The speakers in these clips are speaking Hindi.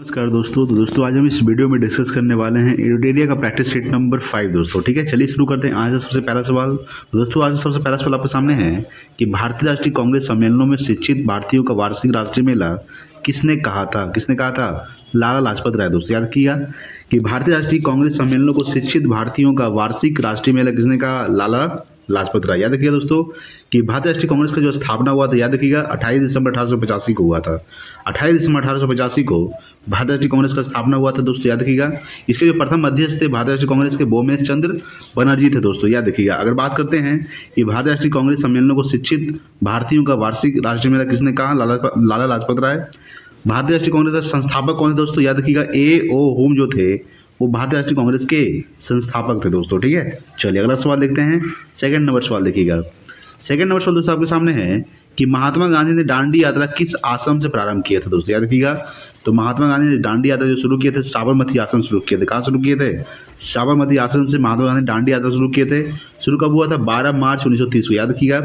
नमस्कार दोस्तों। तो दोस्तों आज हम इस वीडियो में डिस्कस करने वाले हैं एडुटेरिया का प्रैक्टिस सेट नंबर 5 दोस्तों। ठीक है, चलिए शुरू करते हैं। आज का सबसे पहला सवाल दोस्तों, आज का सबसे पहला सवाल आपके सामने है कि भारतीय राष्ट्रीय कांग्रेस सम्मेलनों में शिक्षित भारतीयों का वार्षिक राष्ट्रीय मेला किसने कहा था? किसने कहा था? लाला लाजपत राय। दोस्तों याद किया कि भारतीय राष्ट्रीय कांग्रेस सम्मेलनों को शिक्षित भारतीयों का वार्षिक राष्ट्रीय मेला किसने कहा? लाला लाजपत राय। याद रखिएगा दोस्तों कि भारतीय राष्ट्रीय कांग्रेस का जो स्थापना हुआ था, याद रखिएगा 28 दिसंबर 1885 को हुआ था। 28 दिसंबर 1885 को भारतीय राष्ट्रीय कांग्रेस का स्थापना हुआ था दोस्तों, याद रखिएगा। इसके जो प्रथम अध्यक्ष थे भारतीय राष्ट्रीय कांग्रेस के बोमेश चंद्र बनर्जी थे दोस्तों, याद रखिएगा। अगर बात करते हैं कि भारतीय राष्ट्रीय कांग्रेस सम्मेलनों को शिक्षित भारतीयों का वार्षिक राष्ट्रीय मेला किसने कहा? लाला लाजपत राय। भारतीय राष्ट्रीय कांग्रेस का संस्थापक कौन थे दोस्तों? याद रखिएगा ए ओ होम जो थे वो भारतीय राष्ट्रीय कांग्रेस के संस्थापक थे दोस्तों। ठीक है, चलिए अगला सवाल देखते हैं। सेकंड नंबर सवाल देखिएगा। सेकंड नंबर सवाल दोस्तों आपके सामने है कि महात्मा गांधी ने दांडी यात्रा किस आश्रम से प्रारंभ किया था? दोस्तों याद रखिएगा, तो महात्मा गांधी ने दांडी यात्रा जो शुरू किए थे साबरमती आश्रम शुरू किए थे। कहाँ शुरू किए थे? साबरमती आश्रम से महात्मा गांधी दांडी यात्रा शुरू किए थे। शुरू कब हुआ था? 12 मार्च 1930 को। याद रखिएगा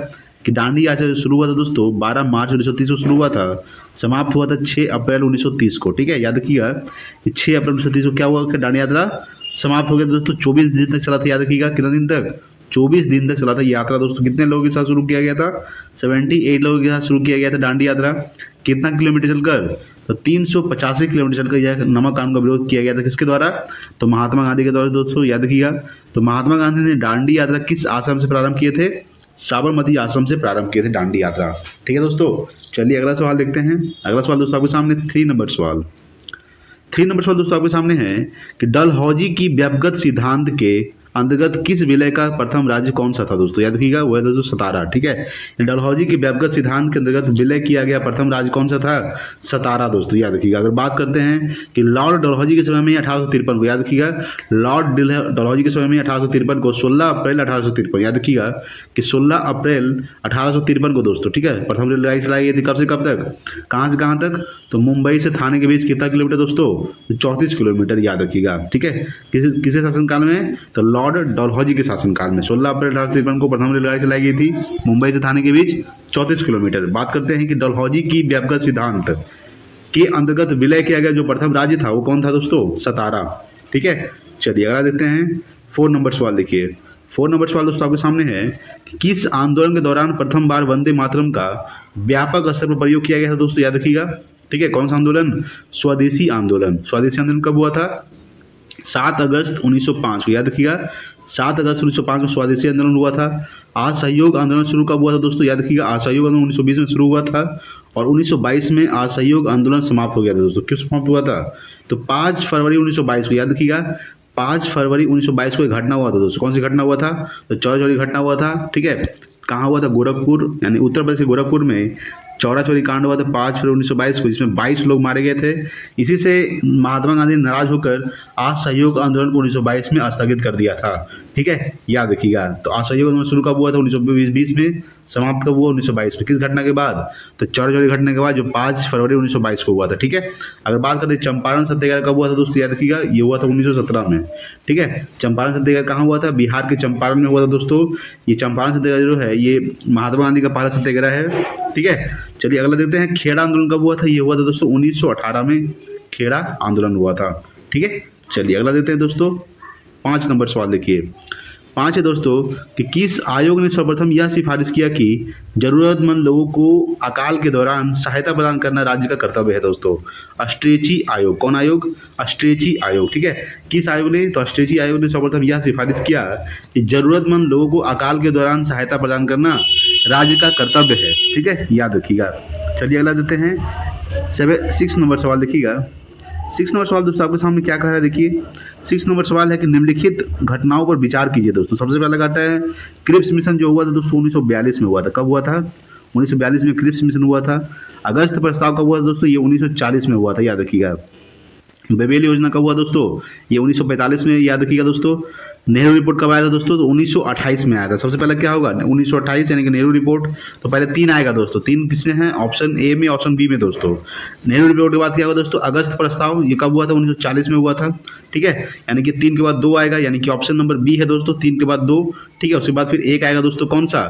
कि दांडी यात्रा जो शुरू हुआ था दोस्तों 12 मार्च 1930 को शुरू हुआ था, समाप्त हुआ था 6 अप्रैल 1930 को। ठीक है, याद रखिएगा कि 6 अप्रैल 1930 को क्या हुआ कि दांडी यात्रा समाप्त हो गया दोस्तों। 24 दिन तक चला था। याद रखिएगा कितना दिन तक? 24 दिन तक चला था यात्रा दोस्तों। कितने लोगों के साथ शुरू किया गया था? 78 लोगों के साथ शुरू किया गया था दांडी यात्रा। कितना किलोमीटर चलकर? तो 385 किलोमीटर चलकर यह नमक कानून का विरोध किया गया था। किसके द्वारा? तो महात्मा गांधी के द्वारा दोस्तों, याद रखिएगा। तो महात्मा गांधी ने दांडी यात्रा किस आश्रम से प्रारंभ किए थे? साबरमती आश्रम से प्रारंभ किए थे दांडी यात्रा। ठीक है दोस्तों, चलिए अगला सवाल देखते हैं। अगला सवाल दोस्तों आपके सामने 3 नंबर सवाल। 3 नंबर सवाल दोस्तों आपके सामने है कि डलहौजी की व्यवगत सिद्धांत के अंतर्गत किस विलय का प्रथम राज्य कौन सा था? दोस्तों याद रखिएगा वह दोस्तों सतारा। ठीक है, डलहौजी की व्यवगत सिद्धांत के अंतर्गत विलय किया गया प्रथम राज्य कौन सा था? सतारा दोस्तों, याद रखिएगा। अगर बात करते हैं कि लॉर्ड डलहौजी के समय में 1853 को, याद रखिएगा लॉर्ड डलहौजी के समय में 1853 को 16 अप्रैल 1853, याद रखिएगा कि 16 अप्रैल 1853 को दोस्तों, ठीक है, प्रथम रेल लाइन चलाई गई थी। कब से कब तक? कहाँ से कहाँ तक? तो मुंबई से थाने के बीच कितना किलोमीटर दोस्तों? 34 किलोमीटर, याद रखिएगा। ठीक है, किसे शासनकाल में? तो लॉर्ड डलहौजी के शासनकाल में 16 अप्रैल 1853 को प्रथम रेलगाड़ी चलाई गई थी मुंबई से थाने के बीच 34 किलोमीटर। बात करते हैं कि डलहौजी की व्यवगत सिद्धांत के अंतर्गत विलय किया गया जो प्रथम राज्य था वो कौन था दोस्तों? सतारा। ठीक है, चलिए अगला देखते हैं। 4 नंबर सवाल देखिए। 4 नंबर सवाल दोस्तों आपके सामने है कि किस आंदोलन के दौरान प्रथम बार वंदे मातरम का व्यापक स्तर पर प्रयोग किया गया था? दोस्तों याद रखिएगा। ठीक है, कौन सा आंदोलन? स्वदेशी आंदोलन। स्वदेशी आंदोलन कब हुआ था? 7 अगस्त 1905 को, याद रखिएगा 7 अगस्त 1905 को स्वदेशी आंदोलन हुआ था। असहयोग आंदोलन शुरू कब हुआ था दोस्तों? याद रखिएगा असहयोग आंदोलन 1920 में शुरू हुआ था और 1922 में असहयोग आंदोलन समाप्त हो गया था दोस्तों। क्यों समाप्त हुआ था? तो 5 फरवरी 1922 को, याद रखिएगा 5 फरवरी 1922 को एक घटना हुआ था दोस्तों। कौन सी घटना हुआ था? तो चौरा चौरी घटना हुआ था। ठीक है, कहाँ हुआ था? गोरखपुर, यानी उत्तर प्रदेश के गोरखपुर में चौरा चौरी कांड हुआ था 5 फरवरी 1922 को, जिसमें 22 लोग मारे गए थे। इसी से महात्मा गांधी ने नाराज होकर असहयोग आंदोलन को 1922 में स्थगित कर दिया था। ठीक है, याद रखिएगा। तो असहयोग आंदोलन शुरू कब हुआ था? 1920 में। समाप्त कब हुआ? 1922 में। किस घटना के बाद? तो चौरा चौरी घटना के बाद जो 5 फरवरी 1922 को हुआ था। ठीक है, अगर बात करें चंपारण सत्याग्रह कब हुआ था दोस्तों? याद रखिएगा ये हुआ था 1917 में। ठीक है, चंपारण सत्याग्रह कहाँ हुआ था? बिहार के चंपारण में हुआ था दोस्तों। ये चंपारण सत्याग्रह जो है ये महात्मा गांधी का पहला सत्याग्रह है। ठीक है, चलिए अगला देखते हैं। खेड़ा आंदोलन कब हुआ था? ये हुआ था दोस्तों 1918 में खेड़ा आंदोलन हुआ था। ठीक है, चलिए अगला देखते हैं दोस्तों। 5 नंबर सवाल देखिए। 5 है दोस्तों कि किस आयोग ने सर्वप्रथम यह सिफारिश किया कि जरूरतमंद लोगों को अकाल के दौरान सहायता प्रदान करना राज्य का कर्तव्य है दोस्तों? अस्ट्रेची आयोग। कौन आयोग? अस्ट्रेची आयोग। ठीक है, किस आयोग ने? तो अस्ट्रेची आयोग ने सर्वप्रथम यह सिफारिश किया कि जरूरतमंद लोगों को अकाल के दौरान सहायता प्रदान करना राज्य का कर्तव्य है। ठीक है, याद रखिएगा। चलिए अगला देते हैं। 6 नंबर सवाल देखिएगा। 6 नंबर सवाल दोस्तों आपके सामने क्या कह रहा है देखिए। 6 नंबर सवाल है कि निम्नलिखित घटनाओं पर विचार कीजिए दोस्तों। सबसे पहला कहता है क्रिप्स मिशन जो हुआ था दोस्तों 1942 में हुआ था। कब हुआ था? 1942 में क्रिप्स मिशन हुआ था। अगस्त प्रस्ताव कब हुआ था दोस्तों? ये 1940 में हुआ था, याद रखिएगा। बेबेल योजना कब हुआ दोस्तों? ये 1945 में, याद रखिएगा दोस्तों। नेहरू रिपोर्ट कब आया था दोस्तों? तो 1928 में आया था। सबसे पहले क्या होगा? 1928 यानी कि नेहरू रिपोर्ट। तो पहले 3 आएगा दोस्तों। 3 किसमें है? ऑप्शन ए में, ऑप्शन बी में दोस्तों। नेहरू रिपोर्ट के बाद क्या होगा दोस्तों? अगस्त प्रस्ताव। ये कब हुआ था? 1940 में हुआ था। ठीक है, यानी कि 3 के बाद 2 आएगा, यानी कि ऑप्शन नंबर बी है दोस्तों। 3 के बाद 2। ठीक है, उसके बाद फिर 1 आएगा दोस्तों। कौन सा?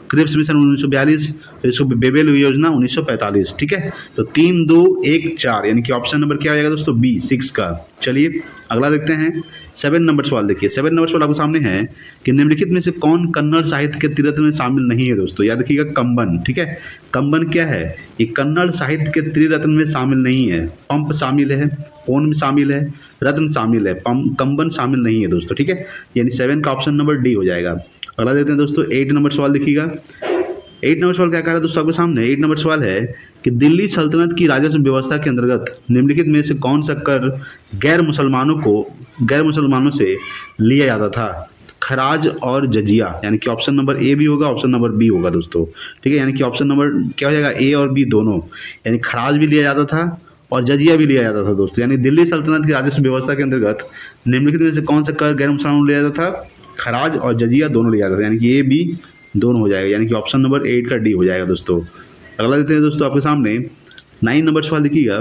क्रिप्स मिशन 1942, फिर इसको बेबेल योजना 1945। ठीक है, तो 3, 2, 1, 4 यानी कि ऑप्शन नंबर क्या हो जाएगा दोस्तों, बी 6 का। चलिए अगला देखते हैं 7 नंबर सवाल। देखिए 7 नंबर सवाल आपके सामने है कि निम्नलिखित में से कौन कन्नड़ साहित्य के त्रिरत्न में शामिल नहीं है दोस्तों। याद रखिएगा कंबन। ठीक है, कंबन क्या है, ये कन्नड़ साहित्य के त्रिरत्न में शामिल नहीं है। पंप शामिल है, पौन शामिल है, रत्न शामिल है, कंबन शामिल नहीं है दोस्तों। ठीक है, यानी 7 का ऑप्शन नंबर डी हो जाएगा। अगला देखते हैं दोस्तों 8 नंबर सवाल। देखिएगा 8 नंबर सवाल क्या कह रहा है दोस्तों आपके सामने। 8 नंबर सवाल है कि दिल्ली सल्तनत की राजस्व व्यवस्था के अंतर्गत निम्नलिखित में से कौन सा कर गैर मुसलमानों से लिया जाता था। खराज और जजिया, यानी कि ऑप्शन नंबर ए भी होगा, ऑप्शन नंबर बी होगा दोस्तों। ठीक है, यानी कि ऑप्शन नंबर क्या हो जाएगा, ए और बी दोनों, यानी खराज भी लिया जाता था और जजिया भी लिया जाता था दोस्तों। यानी दिल्ली सल्तनत की राजस्व व्यवस्था के अंतर्गत निम्नलिखित में से कौन सा कर गैर मुसलमानों को लिया जाता था। खराज और जजिया दोनों लिया जाता था, यानी कि ए बी दोनों हो जाएगा, यानी कि ऑप्शन नंबर 8 का डी हो जाएगा दोस्तों। अगला देते हैं दोस्तों आपके सामने 9 नंबर सवाल। देखिएगा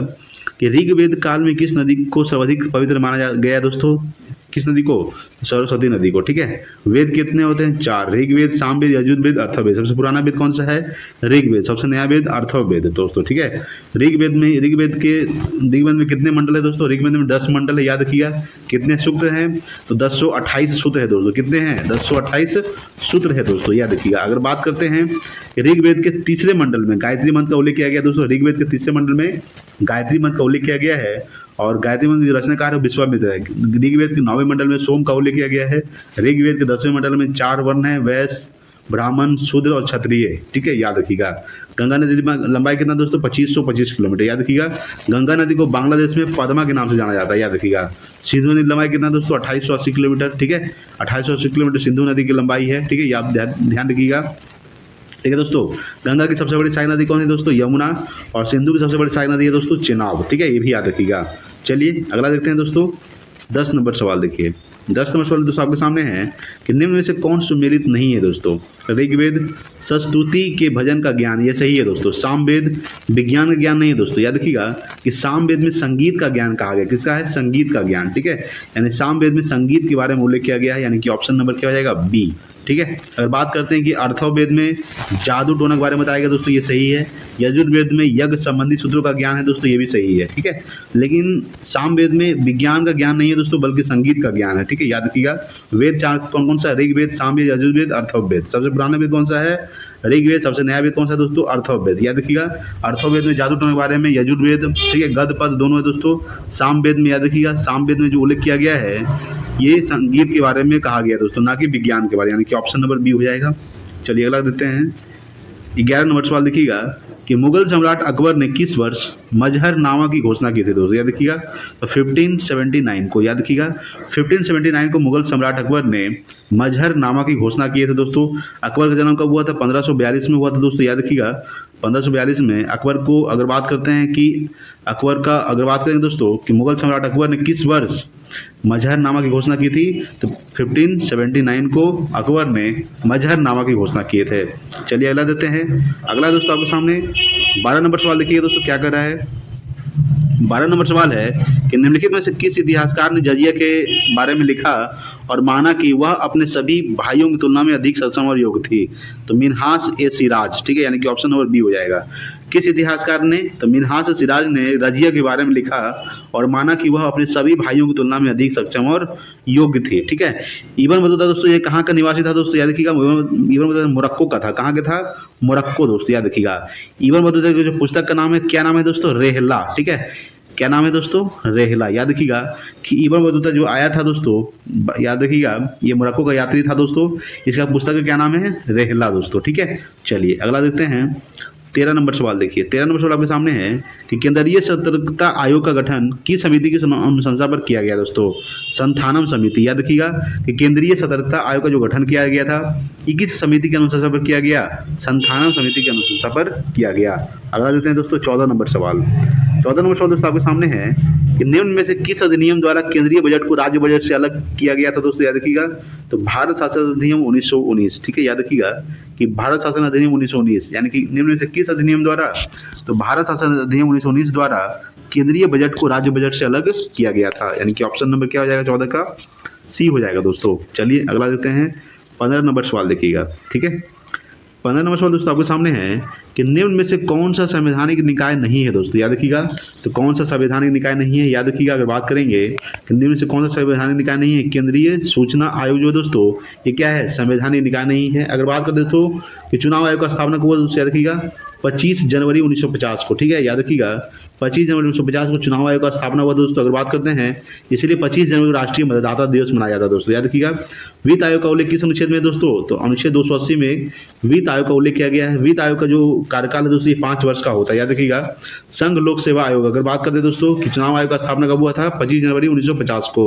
कि ऋग्वेद काल में किस नदी को सर्वाधिक पवित्र माना गया दोस्तों। किस नदी को, सरस्वती नदी को। ठीक है, वेद कितने होते हैं, 4, ऋग्वेद, सामवेद, यजुर्वेद, अथर्ववेद। सबसे पुराना वेद कौन सा है, ऋग्वेद। सबसे नया वेद अथर्ववेद दोस्तों। ठीक है, ऋग्वेद में कितने मंडल है दोस्तों, ऋग्वेद में 10 मंडल है। याद रखिएगा कितने सूत्र हैं, तो 1028 सूत्र है दोस्तों। कितने हैं, 1028 सूत्र है दोस्तों, याद रखिएगा। अगर बात करते हैं ऋग्वेद के तीसरे मंडल में गायत्री मंत्र का उल्लेख किया गया दोस्तों। ऋग्वेद के तीसरे मंडल में गायत्री मंत्र का उल्लेख किया गया है और गायत्री मंत्र की रचनाकार है विश्वामित्र है। ऋग्वेद के 9वें मंडल में सोम का उल्लेख किया गया है। ऋग्वेद के 10वें मंडल में 4 वर्ण है, वैश्य, ब्राह्मण, शूद्र और क्षत्रिय। ठीक है, याद रखिएगा। गंगा नदी में लंबाई कितना दोस्तों, 2525 किलोमीटर। याद रखिएगा। गंगा नदी को बांग्लादेश में पद्मा के नाम से जाना जाता है। याद रखिएगा। सिंधु नदी की लंबाई कितना दोस्तों, 2880 किलोमीटर। ठीक है, 2880 किलोमीटर सिंधु नदी की लंबाई है। ठीक है, आप ध्यान रखिएगा। ठीक है दोस्तों, गंगा की सबसे बड़ी सहायक नदी कौन है दोस्तों, यमुना। और सिंधु की सबसे बड़ी सहायक नदी है दोस्तों चेनाब। ठीक है, ये भी याद रखिएगा। चलिए अगला देखते हैं दोस्तों 10 नंबर सवाल। देखिए 10 नंबर सवाल दोस्तों आपके सामने है कि निम्न में से कौन सुमेलित नहीं है दोस्तों। ऋग्वेद सस्तुति के भजन का ज्ञान, ये सही है दोस्तों। सामवेद विज्ञान का ज्ञान नहीं है दोस्तों। याद रखिएगा कि सामवेद में संगीत का ज्ञान कहा गया। किसका है, संगीत का ज्ञान। ठीक है, यानी सामवेद में संगीत के बारे में उल्लेख किया गया है, यानी कि ऑप्शन नंबर क्या हो जाएगा, बी। ठीक है, अगर बात करते हैं कि अथर्ववेद में जादू टोना के बारे में बताया गया दोस्तों, ये सही है। यजुर्वेद में यज्ञ संबंधी सूत्रों का ज्ञान है दोस्तों, ये भी सही है। ठीक है, लेकिन सामवेद में विज्ञान का ज्ञान नहीं है दोस्तों, बल्कि संगीत का ज्ञान है। ठीक है, याद रखिएगा। वेद 4 कौन कौन सा, ऋग्वेद, सामवेद, यजुर्वेद, अथर्ववेद। सबसे पुराना वेद कौन सा है, ऋग्वेद। सबसे नया वेद कौन सा है दोस्तों, अथर्ववेद। याद रखिएगा। अथर्ववेद में जादू टोना के बारे में यजुर्वेद, ठीक है, गद पद दोनों है दोस्तों। सामवेद में याद रखिएगा, सामवेद में जो उल्लेख किया गया है ये संगीत के बारे में कहा गया दोस्तों, ना कि विज्ञान के बारे में, यानी कि ऑप्शन नंबर बी हो जाएगा। चलिए अगला देते हैं 11 नंबर सवाल। देखिएगा कि मुगल सम्राट अकबर ने किस वर्ष मजहरनामा की घोषणा की थी दोस्तों। याद रखिएगा, तो 1579 को। याद रखिएगा 1579 को मुगल सम्राट अकबर ने मजहरनामा की घोषणा की थी दोस्तों। अकबर का जन्म कब हुआ था, 1542 में हुआ था दोस्तों। याद रखिएगा 1542 में अकबर को अगर बात करते हैं कि अकबर का अगर बात करें दोस्तों कि मुगल सम्राट अकबर ने किस वर्ष मजहरनामा की घोषणा की थी, तो 1579 को अकबर ने मजहरनामा की घोषणा किए थे। चलिए अगला देते हैं। अगला दोस्तों आपके सामने 12 नंबर सवाल। देखिए दोस्तों क्या कर रहा है, 12 नंबर सवाल है कि निम्नलिखित में से किस इतिहासकार ने जजिया के बारे में लिखा और माना कि वह अपने सभी भाइयों की तुलना में अधिक सक्षम और योग्य थी। तो मिन्हास ए सिराज। ठीक है, यानी कि ऑप्शन नंबर बी हो जाएगा। किस इतिहासकार ने, तो मिन्हास ए सिराज ने रजिया के बारे में लिखा और माना कि वह अपने सभी भाइयों की तुलना में अधिक सक्षम और योग्य थे। ठीक है, इब्न बतूता दोस्तों ये कहाँ का निवासी था दोस्तों, याद रखिएगा। इब्न बतूता मोरक्को का था। कहाँ का था, मोरक्को दोस्तों, याद रखिएगा। इब्न बतूता की जो पुस्तक का नाम है, क्या नाम है दोस्तों, रेहला। ठीक है, क्या नाम है दोस्तों, रेहला। याद रखिएगा कि इब्न बतूता जो आया था दोस्तों, याद रखिएगा ये मोरक्को का यात्री था दोस्तों। इसका पुस्तक का क्या नाम है, रेहला दोस्तों। ठीक है, चलिए अगला देखते हैं 13 नंबर सवाल। देखिए 13 नंबर सवाल आपके सामने है कि केंद्रीय सतर्कता आयोग का गठन किस समिति की अनुशंसा पर किया गया दोस्तों, संथानम समिति। याद रखिएगा कि केंद्रीय सतर्कता आयोग का जो गठन किया गया था ये किस समिति की अनुशंसा पर किया गया, संथानम समिति की अनुशंसा पर किया गया। अगला देते हैं दोस्तों 14 नंबर सवाल। 14 नंबर सवाल दोस्तों आपके सामने है कि निम्न में से किस अधिनियम द्वारा केंद्रीय बजट को राज्य बजट से अलग किया गया था दोस्तों। याद रखिएगा, तो भारत शासन अधिनियम 1919। ठीक है, याद रखिएगा कि भारत शासन अधिनियम 1919, यानी कि निम्न में से किस अधिनियम द्वारा, तो भारत शासन अधिनियम 1919 द्वारा केंद्रीय बजट को राज्य बजट से अलग किया गया था, यानी कि ऑप्शन नंबर क्या हो जाएगा, 14 का सी हो जाएगा दोस्तों। चलिए अगला देते हैं 15 नंबर सवाल। देखिएगा, ठीक है, 15 नंबर सवाल दोस्तों आपके सामने है कि निम्न में से कौन सा संवैधानिक निकाय नहीं है दोस्तों, याद रखिएगा। तो कौन सा संवैधानिक निकाय नहीं है, याद रखिएगा। अगर बात करेंगे कि निम्न में से कौन सा संवैधानिक निकाय नहीं है, केंद्रीय सूचना आयोग जो है दोस्तों, ये क्या है, संवैधानिक निकाय नहीं है। अगर बात करें दोस्तों कि चुनाव आयोग का स्थापना कब हुआ दोस्तों, याद रखिएगा 25 जनवरी 1950 को, ठीक है, याद रखिएगा 25 जनवरी 1950 को चुनाव आयोग का स्थापना हुआ दोस्तों। अगर बात करते हैं इसलिए 25 जनवरी राष्ट्रीय मतदाता दिवस मनाया जाता है दोस्तों, याद रखिएगा। वित्त आयोग का उल्लेख किस अनुच्छेद में दोस्तों, तो अनुच्छेद 280 में वित्त आयोग का उल्लेख किया गया है। वित्त आयोग का जो कार्यकाल है दोस्तों ये 5 वर्ष का होता है, याद रखिएगा। संघ लोक सेवा आयोग, अगर बात करते हैं दोस्तों कि चुनाव आयोग का स्थापना कब हुआ था, 25 जनवरी 1950 को।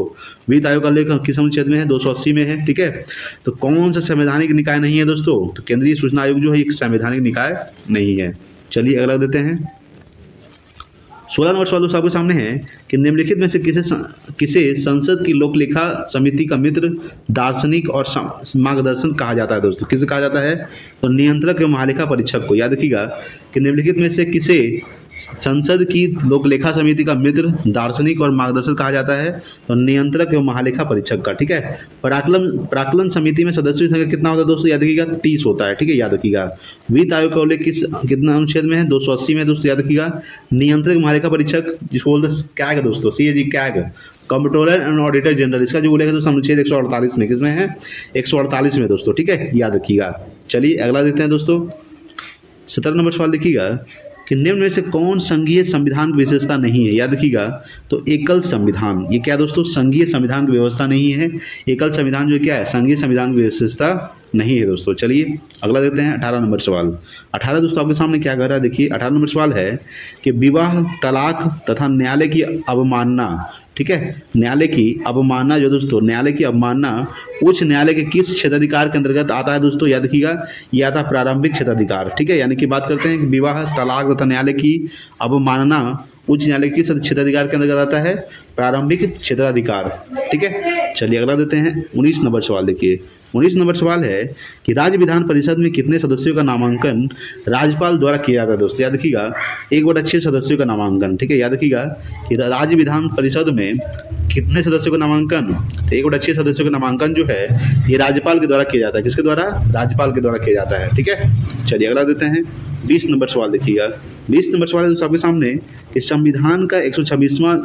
वित्त आयोग का उल्लेख किस अनुच्छेद में है, 280 में है, ठीक है। तो कौन सा संवैधानिक निकाय नहीं है दोस्तों, तो केंद्रीय सूचना आयोग जो है एक संवैधानिक निकाय नहीं है। चलिए अगला देते हैं। 16 नंबर सवाल दोस्तों आपके सामने है कि निम्नलिखित में से किसे संसद की लोक लेखा समिति का मित्र, दार्शनिक और मार्गदर्शन कहा जाता है दोस्तों, किसे कहा जाता है, तो नियंत्रक एवं महालेखा परीक्षक को। याद रखिएगा कि निम्नलिखित में से किसे संसद की लोक लेखा समिति का मित्र, दार्शनिक और मार्गदर्शक कहा जाता है, तो नियंत्रक एवं महालेखा परीक्षक का, ठीक है। प्राक्कलन समिति में सदस्यों की संख्या कितना होता है दोस्तों, याद रखिएगा 30 होता है, ठीक है, याद रखिएगा। वित्त आयोग का उल्लेख कितना अनुच्छेद में है, 280 में दोस्तों, याद रखिएगा। नियंत्रक महालेखा परीक्षक जिसको बोलते हैं कैग दोस्तों, CAG CAG, comptroller and auditor general, इसका जो उल्लेख है दोस्तों अनुच्छेद 148 में, किसमें है, 148 में दोस्तों, ठीक है, याद रखिएगा। चलिए अगला देखते हैं दोस्तों। 17 नंबर सवाल देखिएगा कि निम्न में से कौन संघीय संविधान की विशेषता नहीं है, याद रखिएगा। तो एकल संविधान, ये क्या दोस्तों, संघीय संविधान की व्यवस्था नहीं है। एकल संविधान जो क्या है, संघीय संविधान की विशेषता नहीं है दोस्तों। चलिए अगला देखते हैं 18 नंबर सवाल। 18 दोस्तों आपके सामने क्या कह रहा है, देखिए 18 नंबर सवाल है कि विवाह, तलाक तथा न्यायालय की अवमानना, ठीक है, न्यायालय की अवमानना जो दोस्तों, न्यायालय की अवमानना उच्च न्यायालय के किस क्षेत्राधिकार के अंतर्गत आता है दोस्तों, याद रखिएगा, यह आता है प्रारंभिक क्षेत्राधिकार, ठीक है। यानी कि बात करते हैं कि विवाह, तलाक तथा न्यायालय की अवमानना उच्च न्यायालय के किस क्षेत्राधिकार के अंतर्गत आता है, प्रारंभिक क्षेत्राधिकार, ठीक है। चलिए अगला देते हैं 19 नंबर सवाल। देखिए 19 नंबर सवाल है कि राज्य विधान परिषद में कितने सदस्यों का नामांकन राज्यपाल द्वारा किया जाता है दोस्तों, याद रखिएगा 1/6 सदस्यों का नामांकन, ठीक है, याद रखिएगा कि राज्य विधान परिषद में कितने सदस्यों का नामांकन, तो 1/6 सदस्यों का नामांकन जो है ये राज्यपाल के द्वारा किया जाता है, किसके द्वारा, राज्यपाल के द्वारा किया जाता है, ठीक है। चलिए अगला देते हैं 20 नंबर सवाल। देखिएगा 20 नंबर सवाल है दोस्तों आपके सामने कि संविधान का 126वां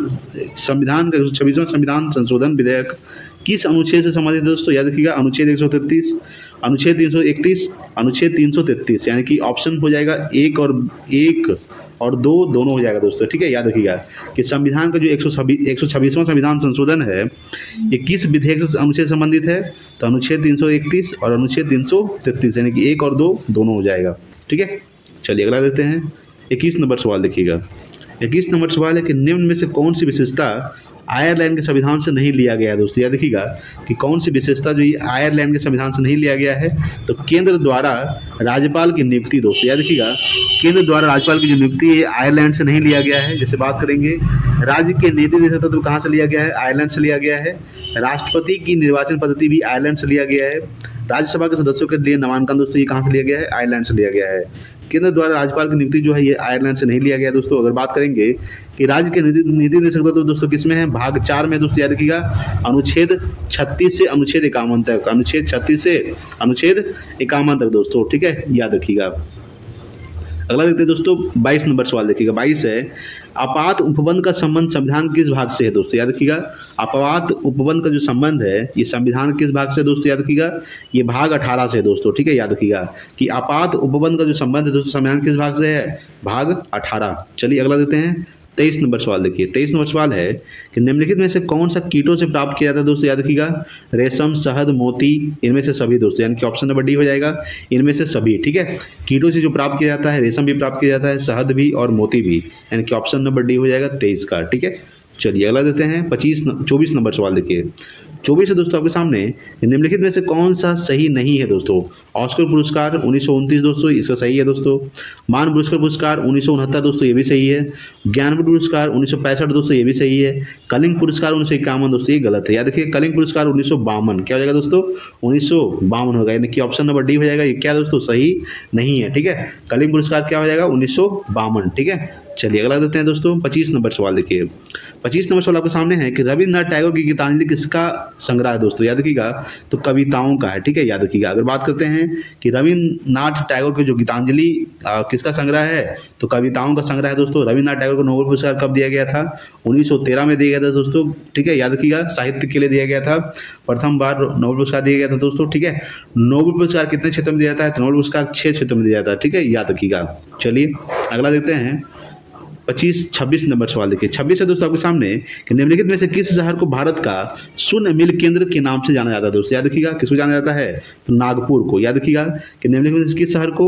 संविधान संशोधन विधेयक किस अनुच्छेद से संबंधित है दोस्तों, याद रखिएगा अनुच्छेद 133, अनुच्छेद 331, अनुच्छेद 333, यानी कि ऑप्शन हो जाएगा 1 और 2 दोनों हो जाएगा दोस्तों, ठीक है। याद रखिएगा कि संविधान का जो 126वां संविधान संशोधन है ये किस विधेयक से अनुच्छेद संबंधित है, तो अनुच्छेद 331 और अनुच्छेद 333, यानी कि 1 और 2 दोनों हो जाएगा, ठीक है। चलिए अगला देते हैं 21 नंबर सवाल। देखिएगा 21 नंबर सवाल है कि निम्न में से कौन सी विशेषता आयरलैंड के संविधान से नहीं लिया गया है दोस्तों, याद रखिएगा कि कौन सी विशेषता जो ये आयरलैंड के संविधान से नहीं लिया गया है, तो केंद्र द्वारा राज्यपाल की नियुक्ति दोस्तों, याद रखिएगा केंद्र द्वारा राज्यपाल की जो नियुक्ति है आयरलैंड से नहीं लिया गया है। जैसे बात करेंगे राज्य के नीति निर्देशक तत्व कहाँ से लिया गया है, आयरलैंड से लिया गया है। राष्ट्रपति की निर्वाचन पद्धति भी आयरलैंड से लिया गया है। राज्यसभा के सदस्यों के लिए नामांकन दोस्तों ये कहाँ से लिया गया है, आयरलैंड से लिया गया है। केंद्र द्वारा राज्यपाल की नियुक्ति जो है ये आयरलैंड से नहीं लिया गया दोस्तों। अगर बात करेंगे कि राज्य के नीति निर्देशक तत्व दोस्तों किसमें है, भाग 4 में दोस्तों, याद रखिएगा अनुच्छेद 36 से अनुच्छेद 51 तक, अनुच्छेद 36 से अनुच्छेद 51 तक दोस्तों, ठीक है, याद रखिएगा। अगला देखते हैं दोस्तों 22 नंबर सवाल। देखिएगा 22 है आपात उपबंध का संबंध संविधान किस भाग से है दोस्तों, याद रखिएगा आपात उपबंध का जो संबंध है ये संविधान किस भाग से दोस्तों, याद रखिएगा ये भाग 18 से दोस्तों, ठीक है। याद रखिएगा कि आपात उपबंध का जो संबंध है दोस्तों संविधान किस भाग से है, भाग 18। चलिए अगला देते हैं 23 नंबर सवाल। देखिए 23 नंबर सवाल है कि निम्नलिखित में से कौन सा कीटों से प्राप्त किया जाता है दोस्तों, याद रखिएगा रेशम, शहद, मोती, इनमें से सभी दोस्तों, यानी कि ऑप्शन नंबर डी हो जाएगा इनमें से सभी, ठीक है। कीटों से जो प्राप्त किया जाता है, रेशम भी प्राप्त किया जाता है, शहद भी और मोती भी, यानी कि ऑप्शन नंबर डी हो जाएगा 23 का, ठीक है। चलिए अगला देते हैं 24 नंबर सवाल। देखिए 24 है दोस्तों आपके सामने निम्नलिखित में से कौन सा सही नहीं है दोस्तों, ऑस्कर पुरस्कार 1929 दोस्तों, इसका सही है दोस्तों। मान पुरस्कार 1969 दोस्तों, ये भी सही है। ज्ञानपीठ पुरस्कार 1965 दोस्तों, ये भी सही है। कलिंग पुरस्कार 1951 दोस्तों, ये गलत है। याद रखिए कलिंग पुरस्कार 1952, क्या हो जाएगा दोस्तों 1952 होगा, यानी कि ऑप्शन नंबर डी हो जाएगा। ये क्या दोस्तों सही नहीं है, ठीक है। कलिंग पुरस्कार क्या हो जाएगा 1952, ठीक है। चलिए अगला देते हैं दोस्तों 25 नंबर सवाल। देखिए 25 नंबर सवाल आपके सामने है कि रविन्द्रनाथ टैगोर की गीतांजलि किसका संग्रह है दोस्तों, याद रखिएगा तो कविताओं का है, ठीक है, याद रखिएगा। अगर बात करते हैं कि रविन्द्रनाथ टैगोर की जो गीतांजलि किसका संग्रह है, तो कविताओं का संग्रह है दोस्तों। रविन्द्रनाथ टैगोर को नोबेल पुरस्कार कब दिया गया था, 1913 में दिया गया था दोस्तों, ठीक है, याद रखिएगा। साहित्य के लिए दिया गया था, प्रथम बार नोबेल पुरस्कार दिया गया था दोस्तों, ठीक है। नोबेल पुरस्कार कितने क्षेत्र में दिया जाता है, तो नोबेल पुरस्कार 6 क्षेत्र में दिया जाता है, ठीक है, याद रखिएगा। चलिए अगला देखते हैं 26 नंबर सवाल। देखिए 26 है दोस्तों आपके सामने कि निम्नलिखित में से किस शहर को भारत का शून्य मिल केंद्र के नाम से जाना जाता है दोस्तों, याद रखिएगा। किसको जाना जाता है, तो नागपुर को, याद रखिएगा कि निम्नलिखित में से किस शहर को,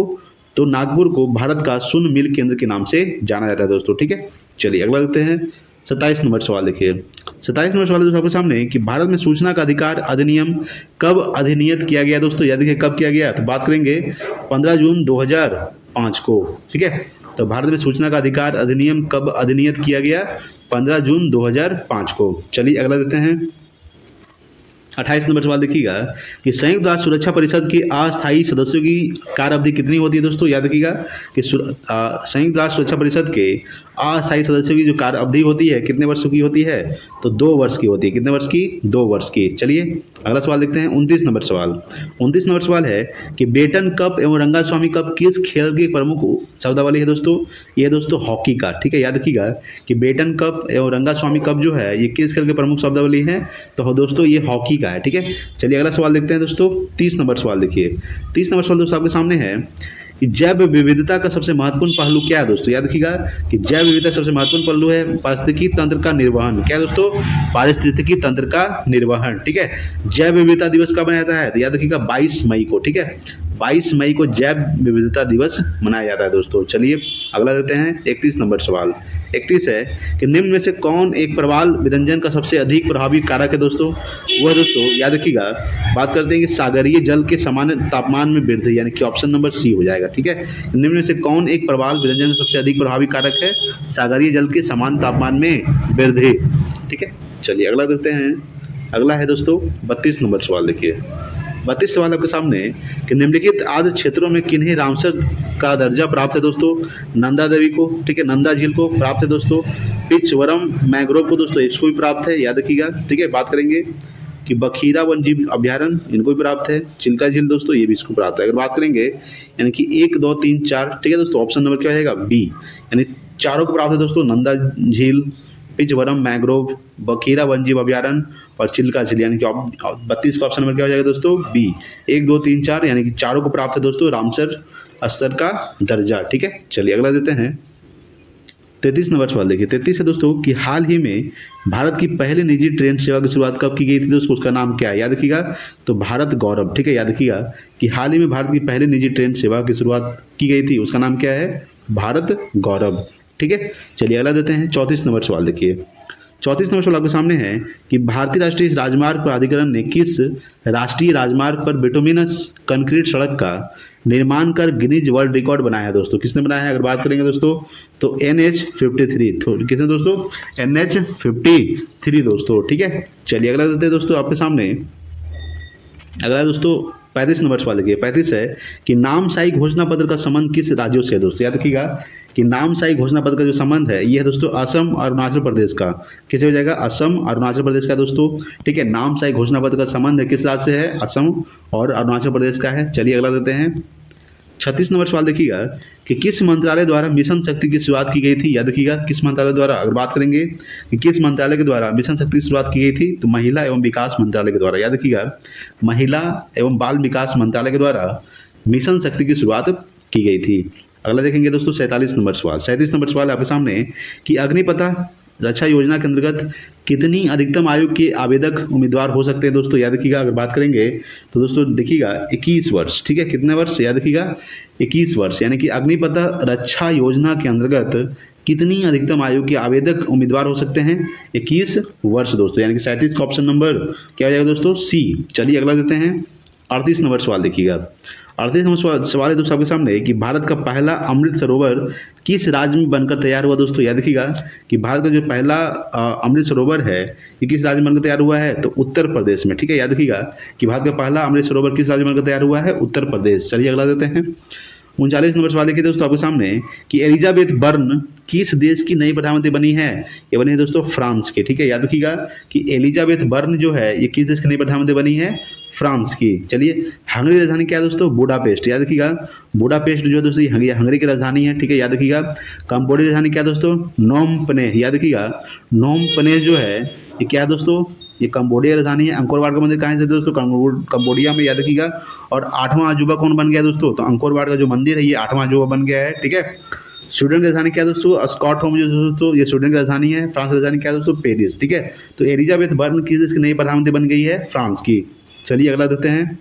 तो नागपुर को भारत का शून्य मिल केंद्र के नाम से जाना जाता है दोस्तों, ठीक है। चलिए अगला देखते हैं 27 नंबर सवाल। देखिए 27 नंबर सवाल दोस्तों आपके सामने कि भारत में सूचना का अधिकार अधिनियम कब अधिनियत किया गया दोस्तों, याद रखिए कब किया गया, तो बात करेंगे 15 जून 2005 को, ठीक है। तो भारत में सूचना का अधिकार अधिनियम कब अधिनियत किया गया, 15 जून 2005 को। चलिए अगला देते हैं 28 नंबर सवाल। देखिएगा कि संयुक्त राष्ट्र सुरक्षा परिषद के अस्थायी सदस्यों की कार्य अवधि कितनी होती है दोस्तों, याद रखिएगा कि संयुक्त राष्ट्र सुरक्षा परिषद के अस्थायी सदस्यों की जो कार्य अवधि होती है कितने वर्षों की होती है, तो 2 वर्ष की होती है। कितने वर्ष की, 2 वर्ष की। चलिए अगला सवाल देखते हैं 29 नंबर सवाल। 29 नंबर सवाल है कि बेटन कप एवं रंगास्वामी कप किस खेल की प्रमुख शब्दावली है दोस्तों, ये है दोस्तों हॉकी का, ठीक है, याद रखिएगा कि बेटन कप एवं रंगास्वामी कप जो है ये किस खेल के प्रमुख शब्दावली है, तो दोस्तों ये हॉकी का है, ठीक है। चलिए अगला सवाल देखते हैं दोस्तों 30 नंबर सवाल। देखिए 30 नंबर सवाल दोस्तों आपके सामने है कि जैव विविधता का सबसे महत्वपूर्ण पहलू क्या है दोस्तों, याद रखिएगा कि जैव विविधता सबसे महत्वपूर्ण पहलू है पारिस्थितिकी तंत्र का निर्वहन। क्या है दोस्तों, पारिस्थितिकी तंत्र का निर्वहन, ठीक है। जैव विविधता दिवस कब मनाया जाता है, तो याद रखिएगा 22 मई को, ठीक है, 22 मई को जैव विविधता दिवस मनाया जाता है दोस्तों। चलिए अगला देते हैं 31 नंबर सवाल। 31 है कि निम्न में से कौन एक प्रवाल विरंजन का सबसे अधिक प्रभावी कारक है दोस्तों, वह दोस्तों याद रखिएगा बात करते हैं कि सागरीय जल के सामान्य तापमान में वृद्धि, यानी कि ऑप्शन नंबर सी हो जाएगा, ठीक है। निम्न में से कौन एक प्रवाल विरंजन का सबसे अधिक प्रभावी कारक है, सागरीय जल के सामान्य तापमान में वृद्धि, ठीक है। चलिए अगला देखते हैं, अगला है दोस्तों 32 नंबर सवाल। देखिए 32 सवाल आपके सामने कि निम्नलिखित आदि क्षेत्रों में किन्हें रामसर का दर्जा प्राप्त है दोस्तों, नंदा देवी को, ठीक है, नंदा झील को प्राप्त है दोस्तों, पिचवरम मैंग्रोव को दोस्तों इसको भी प्राप्त है, याद रखिएगा, ठीक है। बात करेंगे कि बखीरा वन जीव अभ्यारण्य इनको भी प्राप्त है, चिल्का झील दोस्तों ये भी इसको प्राप्त है। अगर बात करेंगे यानी कि 1 2 3 4, ठीक है दोस्तों, ऑप्शन नंबर क्या हो जाएगा, बी, यानी चारों को प्राप्त है दोस्तों, नंदा झील, पिचवरम मैंग्रोव, बखीरा वन्यजीव अभ्यारण्य और चिल्का झील, यानी कि 32 का ऑप्शन नंबर क्या हो जाएगा दोस्तों, बी। 1 2 3 4 यानी कि चारों को प्राप्त है दोस्तों रामसर स्तर का दर्जा, ठीक है। चलिए अगला देते हैं 33 नंबर सवाल। देखिए 33 है दोस्तों कि हाल ही में भारत की पहली निजी ट्रेन सेवा की शुरुआत कब की गई थी दोस्तों, उसका नाम क्या है, याद रखिएगा तो भारत गौरव, ठीक है, याद रखिएगा कि हाल ही में भारत की पहली निजी ट्रेन सेवा की शुरुआत की गई थी, उसका नाम क्या है, भारत गौरव, ठीक है। चलिए अगला देते हैं 34 नंबर सवाल। देखिए 34 नंबर सवाल आपके सामने है कि भारतीय राष्ट्रीय राजमार्ग प्राधिकरण ने किस राष्ट्रीय राजमार्ग पर बिटुमिनस कंक्रीट सड़क का निर्माण कर गिनीज वर्ल्ड रिकॉर्ड बनाया है दोस्तों, किसने बनाया है, अगर बात करेंगे दोस्तों तो NH53, किसने दोस्तों, NH53 दोस्तों, ठीक है। चलिए अगला देते हैं दोस्तों आपके सामने, अगला दोस्तों 35 नंबर सवाल। देखिए 35 है कि नामसाई घोषणा पत्र का संबंध किस राज्यों से है दोस्तों, याद रखिएगा कि नामसाई घोषणा पत्र का जो संबंध है ये है दोस्तों असम और अरुणाचल प्रदेश का, किससे हो जाएगा, असम और अरुणाचल प्रदेश का दोस्तों, ठीक है। नामसाई घोषणा पत्र का संबंध है किस राज्य से है, असम और अरुणाचल प्रदेश का है। चलिए अगला देते हैं 36 नंबर सवाल। देखिएगा कि किस मंत्रालय द्वारा मिशन शक्ति की शुरुआत की गई थी, याद रखिएगा किस मंत्रालय द्वारा, अगर बात करेंगे कि किस मंत्रालय के द्वारा मिशन शक्ति की शुरुआत की गई थी, तो महिला एवं विकास मंत्रालय के द्वारा, याद रखिएगा महिला एवं बाल विकास मंत्रालय के द्वारा मिशन शक्ति की शुरुआत की गई थी। अगला देखेंगे दोस्तों 47 नंबर सवाल। 37 नंबर सवाल आपके सामने कि अग्निपथ रक्षा योजना के अंतर्गत कितनी अधिकतम आयु के आवेदक उम्मीदवार हो सकते हैं दोस्तों, याद रखिएगा अगर बात करेंगे तो दोस्तों देखिएगा 21 वर्ष, ठीक है, कितने वर्ष, याद रखिएगा 21 वर्ष, यानी कि अग्निपथ रक्षा योजना के अंतर्गत कितनी अधिकतम आयु के आवेदक उम्मीदवार हो सकते हैं, 21 वर्ष दोस्तों, यानी कि 37 का ऑप्शन नंबर क्या हो जाएगा दोस्तों, सी। चलिए अगला देते हैं 38 नंबर सवाल। देखिएगा 38 नंबर सवाल है दोस्तों आपके सामने कि भारत का पहला अमृत सरोवर किस राज्य में बनकर तैयार हुआ दोस्तों, याद रखिएगा कि भारत का जो पहला अमृत सरोवर है ये किस राज्य में बनकर तैयार हुआ है, तो उत्तर प्रदेश में, ठीक है, याद रखिएगा कि भारत का पहला अमृत सरोवर किस राज्य में बनकर तैयार हुआ है, उत्तर प्रदेश। चलिए अगला देते हैं 39 नंबर सवाल देखिए दोस्तों आपके सामने कि एलिजाबेथ बर्न किस देश की नई प्रधानमंत्री बनी है। ये बनी है दोस्तों फ्रांस की। ठीक है, याद रखिएगा कि एलिजाबेथ बर्न जो है ये किस देश की नई प्रधानमंत्री बनी है, फ्रांस की। चलिए, हंगरी की राजधानी क्या है दोस्तों, बुडापेस्ट। याद रखिएगा बुडापेस्ट जो है दोस्तों ये हंगरी की राजधानी है। ठीक है, याद रखिएगा। कंबोडिया की राजधानी क्या है दोस्तों, नोम पनेह। याद रखिएगा नोम पनेह जो है ये क्या है दोस्तों, ये कंबोडिया की राजधानी है। अंकोर वाट का मंदिर कहाँ है दोस्तों, कंबोडिया में। याद रखिएगा। और 8वां अजूबा कौन बन गया दोस्तों, तो अंकोर वाट का जो मंदिर है ये 8वां अजूबा बन गया है। ठीक है। स्वीडन की राजधानी क्या है दोस्तों, स्कॉटहोम जो दोस्तों ये स्वीडन की राजधानी है। फ्रांस की राजधानी क्या है दोस्तों, पेरिस। ठीक है। तो एलिजाबेथ बर्न किस देश की नई प्रधानमंत्री बन गई है, फ्रांस की। चलिए अगला देखते हैं।